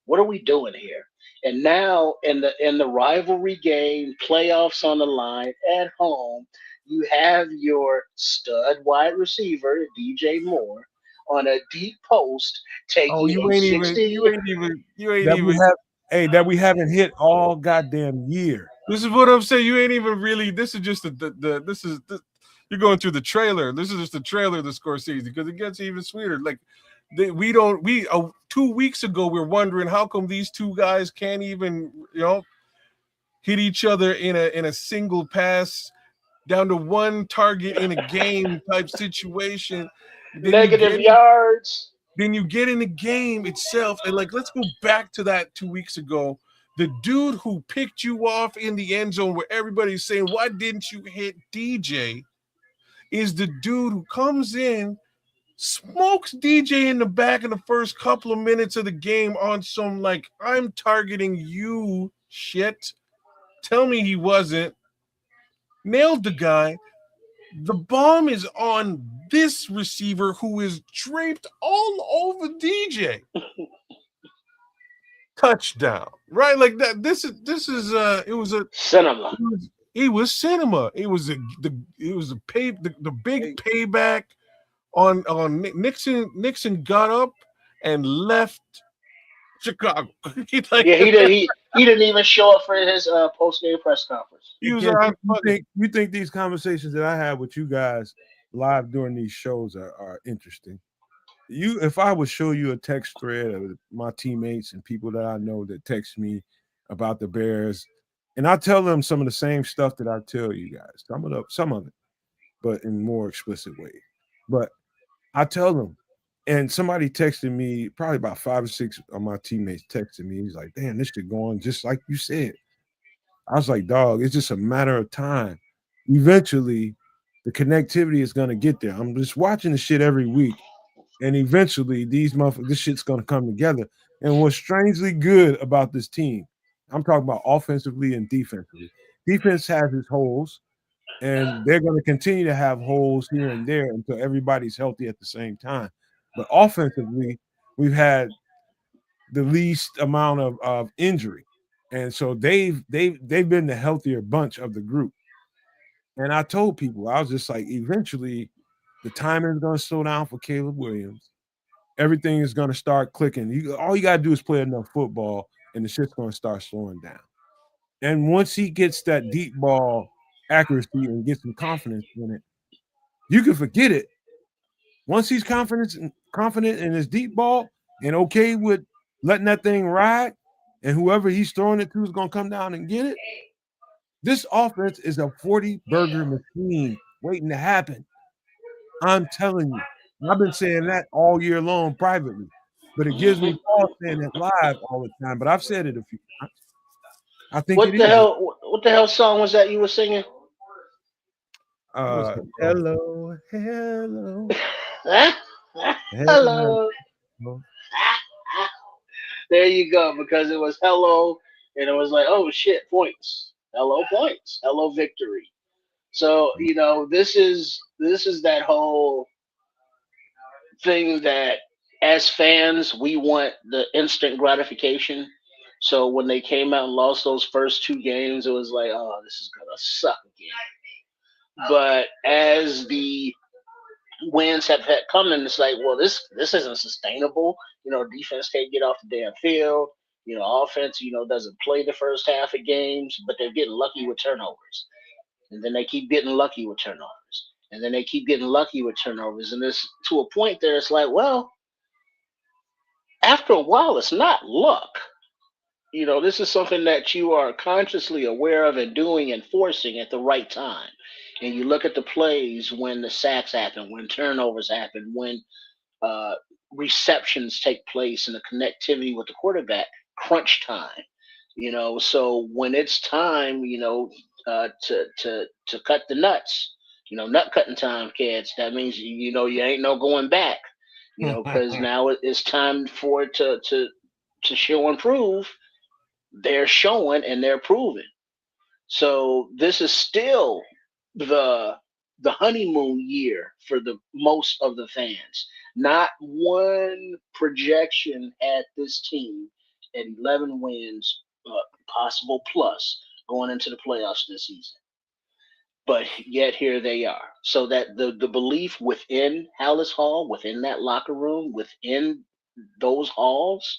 What are we doing here? And now in the rivalry game, playoffs on the line at home, you have your stud wide receiver, DJ Moore, on a deep post taking that we haven't hit all goddamn year. This is what I'm saying. You ain't even really. This is just you're going through the trailer. This is just the trailer of the Scorsese because it gets even sweeter. Like 2 weeks ago we were wondering how come these two guys can't even hit each other in a single pass down to one target in a game type situation. Negative yards. Then you get in the game itself, and let's go back to that 2 weeks ago. The dude who picked you off in the end zone where everybody's saying, why didn't you hit DJ, is the dude who comes in, smokes DJ in the back in the first couple of minutes of the game on some I'm targeting you shit. Tell me he wasn't. Nailed the guy. The bomb is on this receiver who is draped all over DJ. Touchdown. Right? Like that. This is it was a cinema. It was cinema. It was the big payback on Nixon. Nixon got up and left Chicago. He didn't even show up for his post game press conference. He was you think these conversations that I have with you guys live during these shows are interesting? If I would show you a text thread of my teammates and people that I know that text me about the Bears, and I tell them some of the same stuff that I tell you guys, some of it, but in more explicit ways. But I tell them, and somebody texted me, probably about 5 or 6 of my teammates texted me. He's like, "Damn, this shit going just like you said." I was like, "Dog, it's just a matter of time. Eventually, the connectivity is gonna get there. I'm just watching the shit every week." And eventually, this shit's gonna come together. And what's strangely good about this team, I'm talking about offensively and defensively. Defense has its holes, and they're gonna continue to have holes here and there until everybody's healthy at the same time. But offensively, we've had the least amount of injury, and so they've been the healthier bunch of the group. And I told people, I was just like, eventually, the timing is gonna slow down for Caleb Williams. Everything is going to start clicking. All you got to do is play enough football, and the shit's going to start slowing down. And once he gets that deep ball accuracy and gets some confidence in it, you can forget it. Once he's confident in his deep ball and okay with letting that thing ride, and whoever he's throwing it to is going to come down and get it, this offense is a 40-burger machine waiting to happen. I'm telling you. I've been saying that all year long privately, but it gives me pause saying it live all the time. But I've said it a few times. I think What the hell song was that you were singing? Hello. Hello. There you go, because it was hello, and it was like, oh shit, points. Hello points. Hello victory. So, this is that whole thing that as fans we want the instant gratification. So when they came out and lost those first 2 games, it was like, oh, this is gonna suck again. But as the wins have come in, it's like, well, this isn't sustainable. Defense can't get off the damn field. Offense, doesn't play the first half of games, but they're getting lucky with turnovers. And then they keep getting lucky with turnovers. And then they keep getting lucky with turnovers. And it's to a point there, it's like, well, after a while, it's not luck. This is something that you are consciously aware of and doing and forcing at the right time. And you look at the plays when the sacks happen, when turnovers happen, when receptions take place, and the connectivity with the quarterback, crunch time. So when it's time, to cut the nuts, nut cutting time, kids. That means you ain't no going back. Because now it's time for it to show and prove. They're showing and they're proving. So this is still the honeymoon year for the most of the fans. Not one projection had this team at 11 wins, possible plus, going into the playoffs this season. But yet here they are. So that the belief within Hallis Hall, within that locker room, within those halls,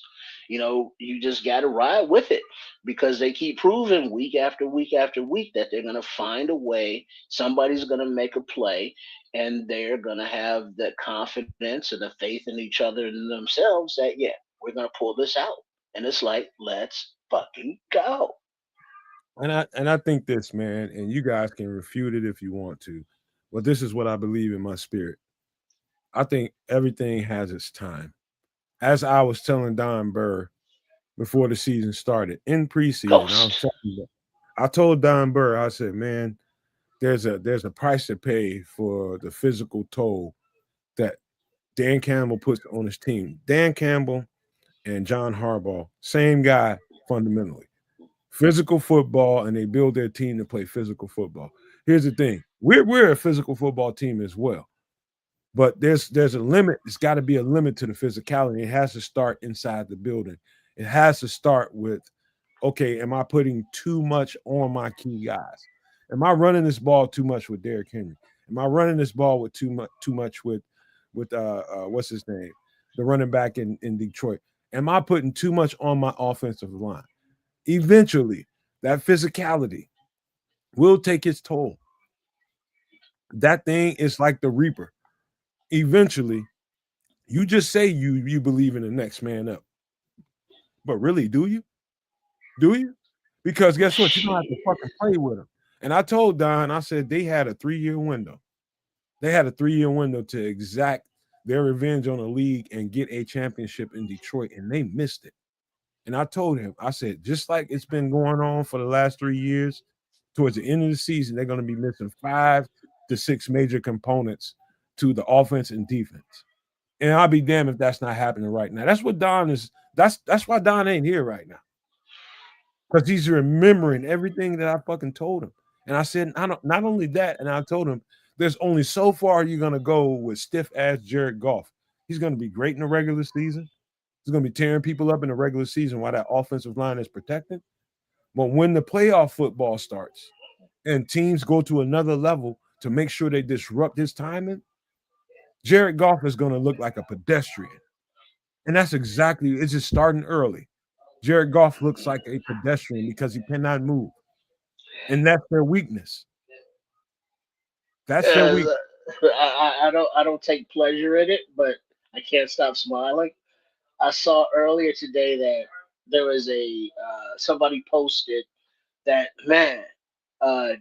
you just got to ride with it, because they keep proving week after week after week that they're going to find a way. Somebody's going to make a play, and they're going to have the confidence and the faith in each other and themselves that, yeah, we're going to pull this out. And it's like, let's fucking go. And I think this, man, and you guys can refute it if you want to, but this is what I believe in my spirit. I think everything has its time. As I was telling Don Burr before the season started in preseason, I told Don Burr, I said, man, there's a price to pay for the physical toll that Dan Campbell puts on his team. Dan Campbell and John Harbaugh, same guy fundamentally. Physical football, and they build their team to play physical football. Here's the thing: we're a physical football team as well, but there's a limit. It's got to be a limit to the physicality. It has to start inside the building. It has to start with, okay, am I putting too much on my key guys? Am I running this ball too much with Derrick Henry? Am I running this ball with too much with what's his name, the running back in Detroit? Am I putting too much on my offensive line? Eventually, that physicality will take its toll. That thing is like the Reaper. Eventually, you just say you believe in the next man up, but really, do you? Do you? Because guess what? You don't have to fucking play with them. And I told Don, I said they had a 3-year window. They had a 3-year window to exact their revenge on the league and get a championship in Detroit, and they missed it. And I told him, I said, just like it's been going on for the last 3 years, towards the end of the season, they're going to be missing 5 to 6 major components to the offense and defense. And I'll be damned if that's not happening right now. That's what Don is. That's why Don ain't here right now. Because he's remembering everything that I fucking told him. And I said, not only that, and I told him, there's only so far you're going to go with stiff-ass Jared Goff. He's going to be great in the regular season. He's going to be tearing people up in the regular season while that offensive line is protected. But when the playoff football starts and teams go to another level to make sure they disrupt his timing, Jared Goff is going to look like a pedestrian. And that's exactly, it's just starting early. Jared Goff looks like a pedestrian because he cannot move. And that's their weakness. That's their weakness. I don't take pleasure in it, but I can't stop smiling. I saw earlier today that there was a somebody posted that man,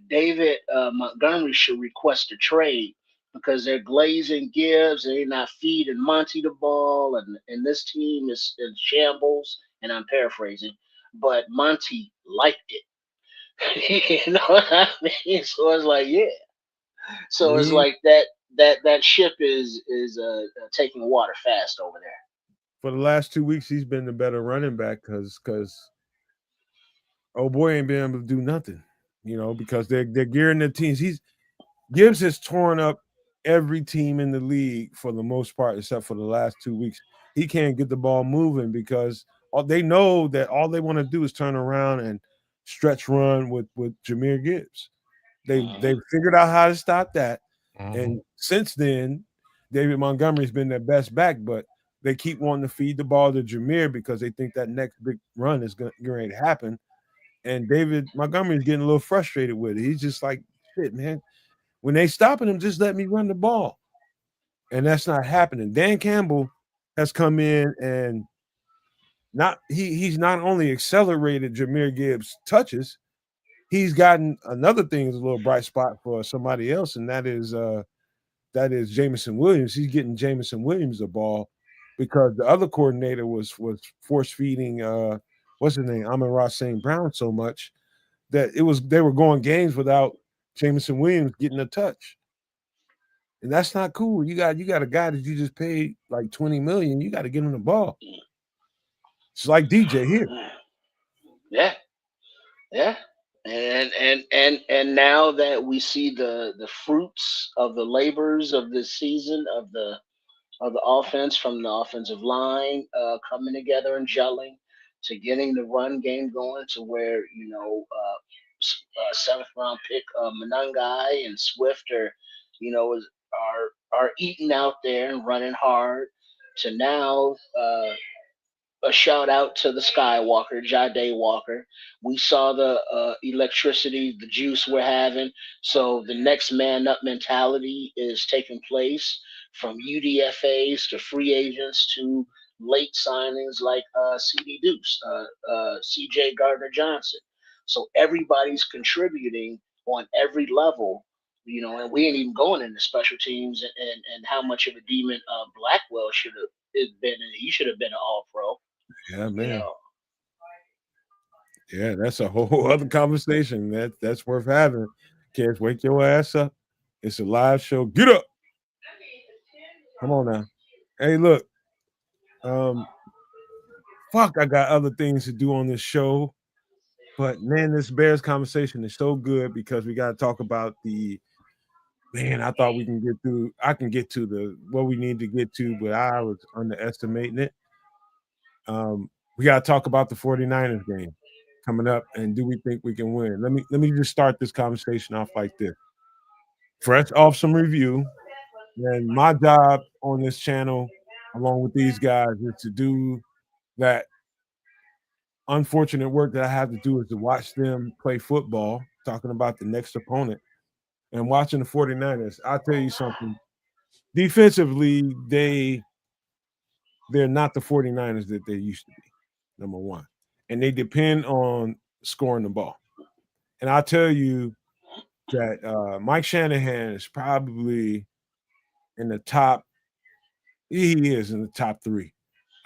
David Montgomery should request a trade because they're glazing Gibbs and they're not feeding Monty the ball, and this team is in shambles. And I'm paraphrasing, but Monty liked it. You know what I mean? So it's like, yeah. So it's He, like that ship is taking water fast over there. for the last 2 weeks, he's been the better running back because oh boy ain't been able to do nothing, because they're gearing their teams. Gibbs has torn up every team in the league for the most part, except for the last 2 weeks. He can't get the ball moving because they know that all they want to do is turn around and stretch run with Jahmyr Gibbs. They've figured out how to stop that. And since then, David Montgomery's been their best back, but they keep wanting to feed the ball to Jahmyr because they think that next big run is going to happen. And David Montgomery's getting a little frustrated with it. He's just like, shit, man. When they stopping him, just let me run the ball. And that's not happening. Dan Campbell has come in and he's not only accelerated Jahmyr Gibbs' touches, he's gotten another thing is a little bright spot for somebody else, and that is Jameson Williams. He's getting Jameson Williams the ball because the other coordinator was force feeding what's his name, Amon-Ra St. Brown so much that they were going games without Jameson Williams getting a touch. And that's not cool. You got a guy that you just paid like $20 million. You got to get him the ball. It's like DJ here. Yeah, yeah. And now that we see the fruits of the labors of this season of the offense from the offensive line coming together and gelling to getting the run game going to where seventh round pick Menengai and Swift are eating out there and running hard to now a shout out to the Skywalker, Jade Walker. We saw the electricity, the juice we're having. So the next man up mentality is taking place from UDFAs to free agents to late signings like CD Deuce, CJ Gardner Johnson. So everybody's contributing on every level. And we ain't even going into special teams and how much of a demon Blackwell should have been. He should have been an All Pro. Yeah, You man. know, Yeah, that's a whole other conversation. That's worth having. Kids, wake your ass up. It's a live show. Get up. Come on now. Hey, look. Fuck, I got other things to do on this show. But man, this Bears conversation is so good because we got to talk about I thought we can get through. I can get to what we need to get to, but I was underestimating it. We got to talk about the 49ers game. coming up, and do we think we can win? Let me just start this conversation off like this. Fresh off some review, and my job on this channel, along with these guys, is to do that unfortunate work that I have to do is to watch them play football, talking about the next opponent, and watching the 49ers. I'll tell you something. Defensively, they're not the 49ers that they used to be, number one. And they depend on scoring the ball. And I'll tell you that Mike Shanahan is probably in the top. He is in the top 3.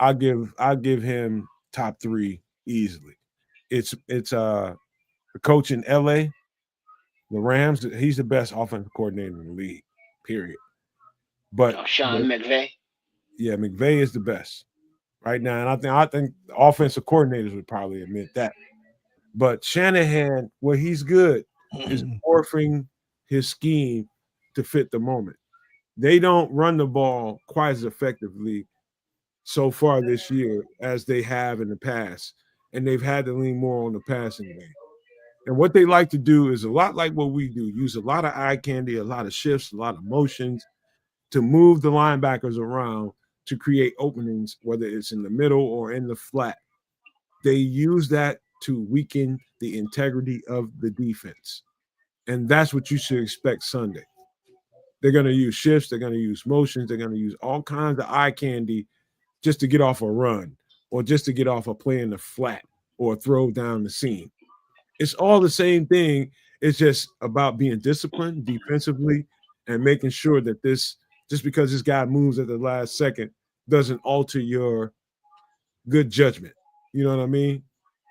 I'll give him top 3 easily. It's the coach in LA, the Rams. He's the best offensive coordinator in the league, period. But Sean McVay. Yeah, McVay is the best right now, and I think offensive coordinators would probably admit that. But Shanahan, where he's good, is morphing his scheme to fit the moment. They don't run the ball quite as effectively so far this year as they have in the past, and they've had to lean more on the passing game. And what they like to do is a lot like what we do, use a lot of eye candy, a lot of shifts, a lot of motions to move the linebackers around to create openings, whether it's in the middle or in the flat. They use that to weaken the integrity of the defense. And that's what you should expect Sunday. They're going to use shifts. They're going to use motions. They're going to use all kinds of eye candy just to get off a run or just to get off a play in the flat or throw down the seam. It's all the same thing. It's just about being disciplined defensively and making sure that this, just because this guy moves at the last second, doesn't alter your good judgment. You know what I mean?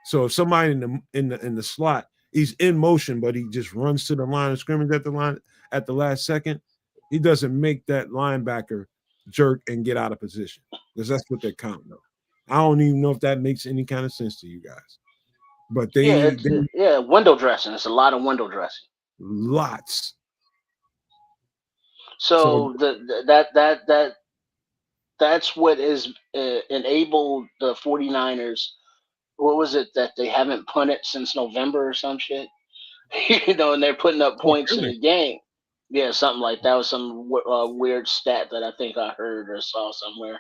So if somebody in the slot, he's in motion, but he just runs to the line of scrimmage at the last second, he doesn't make that linebacker jerk and get out of position, because that's what they're counting on. I don't even know if that makes any kind of sense to you guys. But they window dressing. It's a lot of window dressing. Lots. So that's what is enabled the 49ers. What was it that they haven't punted since November or some shit? And they're putting up points in the game. Yeah, something like that. Was some weird stat that I think I heard or saw somewhere.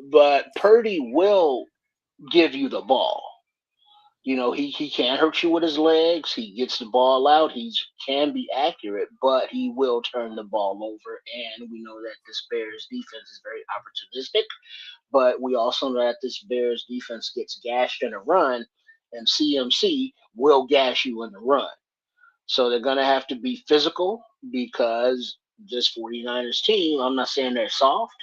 But Purdy will give you the ball. He can't hurt you with his legs. He gets the ball out. He can be accurate, but he will turn the ball over. And we know that this Bears defense is very opportunistic. But we also know that this Bears defense gets gashed in a run, and CMC will gash you in the run. So they're going to have to be physical, because this 49ers team, I'm not saying they're soft,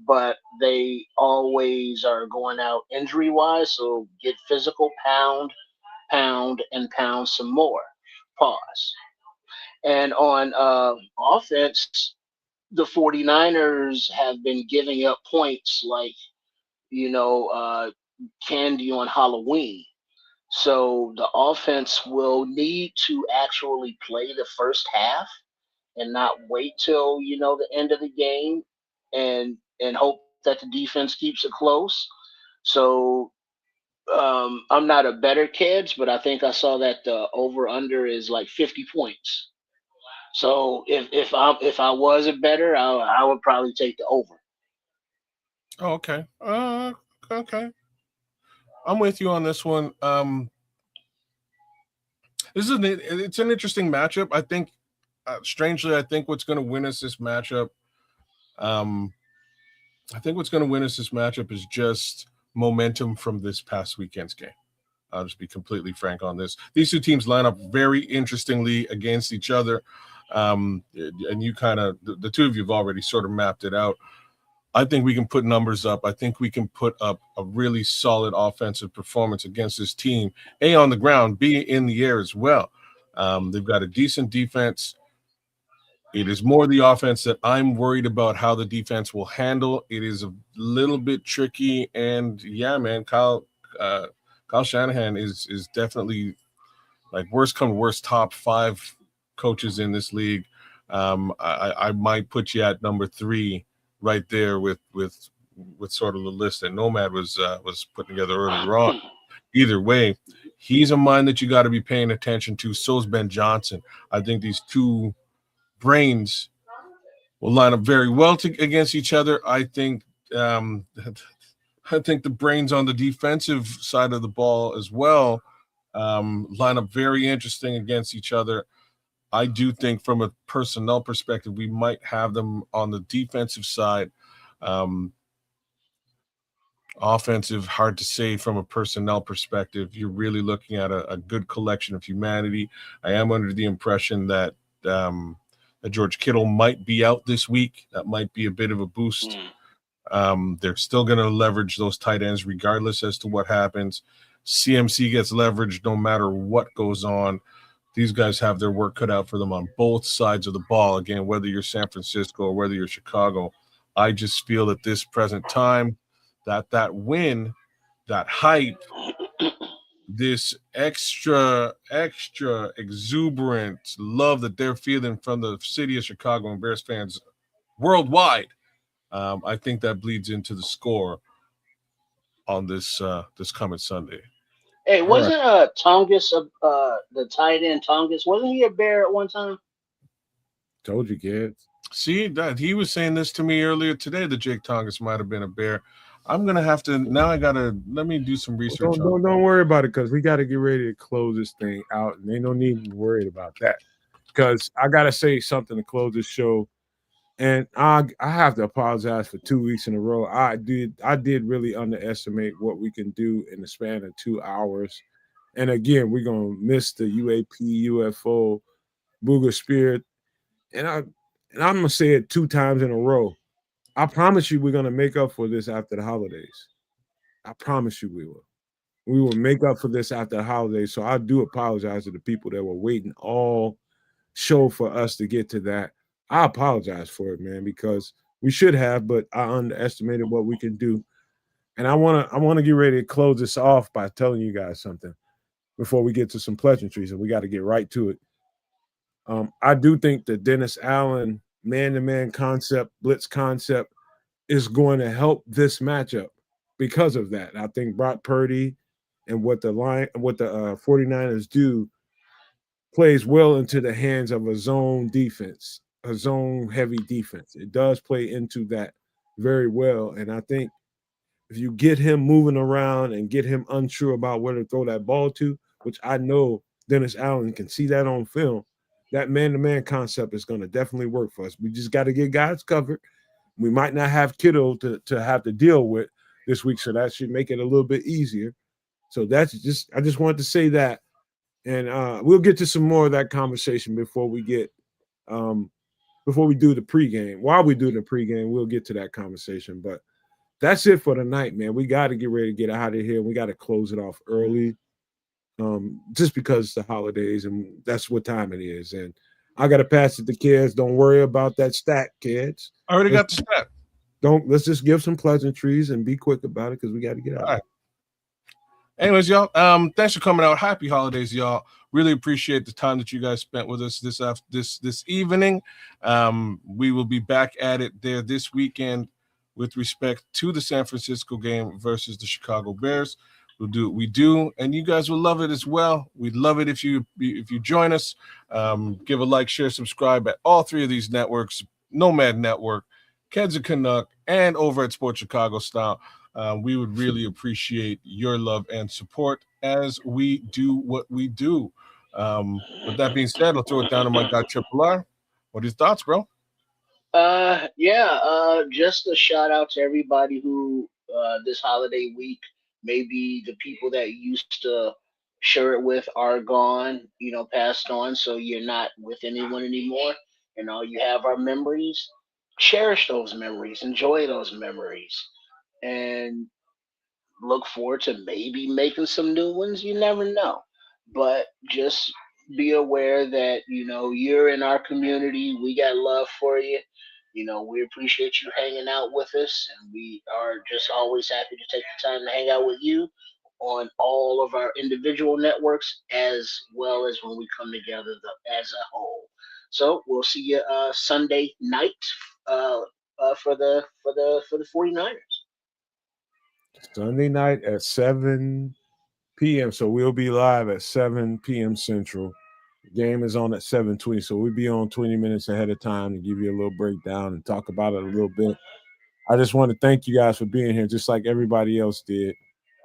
but they always are going out injury-wise. So get physical, pound, and pound some more. Pause. And on offense, the 49ers have been giving up points like, candy on Halloween. So the offense will need to actually play the first half and not wait till, the end of the game and hope that the defense keeps it close. So I'm not a better kids, but I think I saw that the over under is like 50 points. So if I was a better, I would probably take the over. Oh, okay. Okay. I'm with you on this one. It's an interesting matchup. I think, strangely, I think what's going to win us this matchup, is just momentum from this past weekend's game. I'll just be completely frank on this. These two teams line up very interestingly against each other. And you the two of you have already sort of mapped it out. I think we can put numbers up. I think we can put up a really solid offensive performance against this team, A, on the ground, B, in the air as well. They've got a decent defense. It is more the offense that I'm worried about how the defense will handle. It is a little bit tricky. And, yeah, man, Kyle Shanahan is definitely, like, worst come worst, top 5 coaches in this league. I might put you at number 3. Right there with sort of the list that Nomad was putting together earlier on. Either way, He's a mind that you got to be paying attention to. So's Ben Johnson. I think these two brains will line up very well against each other. I think the brains on the defensive side of the ball as well line up very interesting against each other. I do think from a personnel perspective, we might have them on the defensive side. Offensive, hard to say from a personnel perspective. You're really looking at a good collection of humanity. I am under the impression that George Kittle might be out this week. That might be a bit of a boost. They're still going to leverage those tight ends regardless as to what happens. CMC gets leveraged no matter what goes on. These guys have their work cut out for them on both sides of the ball. Again, whether you're San Francisco or whether you're Chicago, I just feel at this present time that win, that hype, this extra exuberant love that they're feeling from the city of Chicago and Bears fans worldwide, I think that bleeds into the score on this coming Sunday. Hey, wasn't Tongus the tight end Tongus? Wasn't he a Bear at one time? Told you, kids. See that he was saying this to me earlier today that Jake Tongus might have been a Bear. I'm gonna have to now. I gotta let me do some research. Don't worry about it because we got to get ready to close this thing out, and ain't no need to be worried about that. Because I gotta say something to close this show, and I have to apologize for 2 weeks in a row. I did really underestimate what we can do in the span of 2 hours, and again we're gonna miss the UAP UFO Buga Spirit, and I'm gonna say it 2 times in a row. I promise you we're going to make up for this after the holidays. I promise you we will. We will make up for this after the holidays. So I do apologize to the people that were waiting all show for us to get to that. I apologize for it, man, because we should have, but I underestimated what we can do. And I want to get ready to close this off by telling you guys something before we get to some pleasantries, and we got to get right to it. I do think the Dennis Allen man-to-man concept, blitz concept is going to help this matchup because of that. I think Brock Purdy and what the 49ers do plays well into the hands of a zone defense, a zone-heavy defense. It does play into that very well, and I think if you get him moving around and get him unsure about where to throw that ball to, which I know Dennis Allen can see that on film, that man-to-man concept is going to definitely work for us. We just got to get guys covered. We might not have Kittle to have to deal with this week, so that should make it a little bit easier. So I just wanted to say that, and we'll get to some more of that conversation before we do the pregame. While we do the pregame, we'll get to that conversation. But that's it for tonight, man. We got to get ready to get out of here. We got to close it off early. Just because it's the holidays and that's what time it is. And I got to pass it to kids. Don't worry about that stat, kids. I already got the stat. Let's just give some pleasantries and be quick about it because we got to get out. All right. Anyways, y'all, thanks for coming out. Happy holidays, y'all. Really appreciate the time that you guys spent with us this evening. We will be back at it there this weekend with respect to the San Francisco game versus the Chicago Bears. We'll do what we do, and you guys will love it as well. We'd love it if you join us. Give a like, share, subscribe at all 3 of these networks: Nomad Network, Keds and Canuck, and over at Sports Chicago Style. We would really appreciate your love and support as we do what we do. With that being said, I'll throw it down to my guy Triple R. What are your thoughts, bro? Just a shout out to everybody who this holiday week, maybe the people that used to share it with are gone, passed on, so you're not with anyone anymore. You have our memories. Cherish those memories, enjoy those memories, and look forward to maybe making some new ones. You never know. But just be aware that, you're in our community. We got love for you. We appreciate you hanging out with us, and we are just always happy to take the time to hang out with you on all of our individual networks as well as when we come together as a whole. So we'll see you Sunday night for the 49ers. Sunday night at 7 p.m. So we'll be live at 7 p.m. Central. Game is on at 7:20, so we'll be on 20 minutes ahead of time to give you a little breakdown and talk about it a little bit. I just want to thank you guys for being here, just like everybody else did.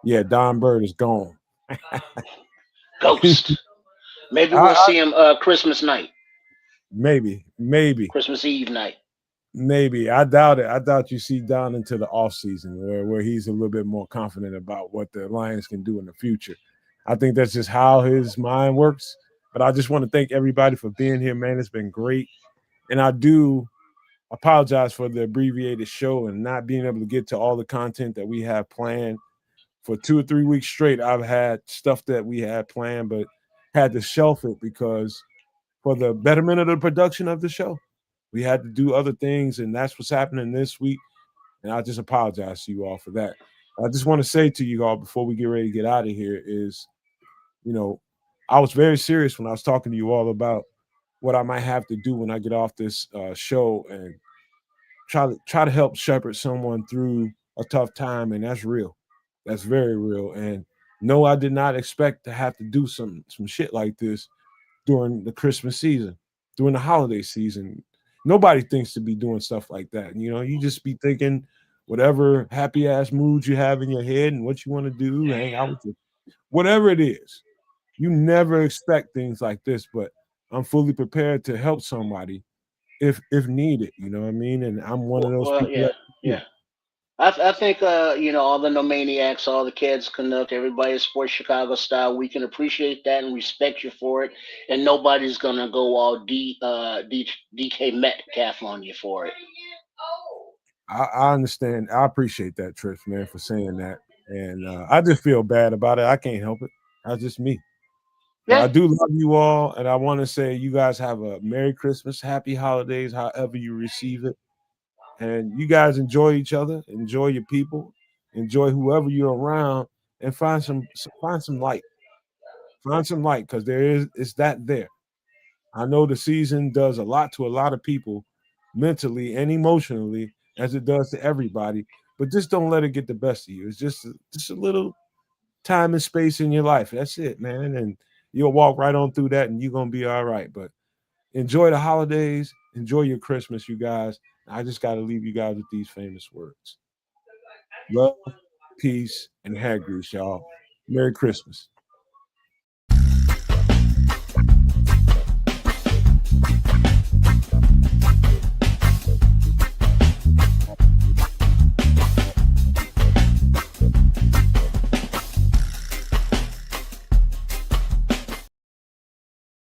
Yeah, Don Bird is gone. Ghost. Maybe we'll I, see him Christmas night, maybe. Christmas Eve night. Maybe. I doubt it. I doubt you see Don into the off season where he's a little bit more confident about what the Lions can do in the future. I think that's just how his mind works. But I just want to thank everybody for being here, man. It's been great. And I do apologize for the abbreviated show and not being able to get to all the content that we have planned. For 2 or 3 weeks straight, I've had stuff that we had planned, but had to shelf it because for the betterment of the production of the show, we had to do other things, and that's what's happening this week. And I just apologize to you all for that. I just want to say to you all before we get ready to get out of here is, you know, I was very serious when I was talking to you all about what I might have to do when I get off this show and try to help shepherd someone through a tough time, and that's real. That's very real. And no, I did not expect to have to do some shit like this during the Christmas season, during the holiday season. Nobody thinks to be doing stuff like that. You know, you just be thinking whatever happy ass mood you have in your head and what you want to do, hang out with you, whatever it is. You never expect things like this, but I'm fully prepared to help somebody if needed. You know what I mean? And I'm one of those Well, people yeah, that yeah. I think all the no maniacs, all the kids, Canuck, everybody is sports Chicago style. We can appreciate that and respect you for it, and nobody's gonna go all DK Metcalf on you for it. I understand. I appreciate that, Trish, man, for saying that. And I just feel bad about it. I can't help it. That's just me. But I Yeah, do love you all, and I want to say you guys have a Merry Christmas, Happy Holidays, however you receive it, and you guys enjoy each other, enjoy your people, enjoy whoever you're around, and find some light, because there is it's that there. I know the season does a lot to a lot of people, mentally and emotionally, as it does to everybody. But just don't let it get the best of you. It's just a little time and space in your life. That's it, man, and you'll walk right on through that, and you're gonna be all right. But enjoy the holidays, enjoy your Christmas, you guys. I just got to leave you guys with these famous words: love, peace, and hair grease, y'all. Merry Christmas.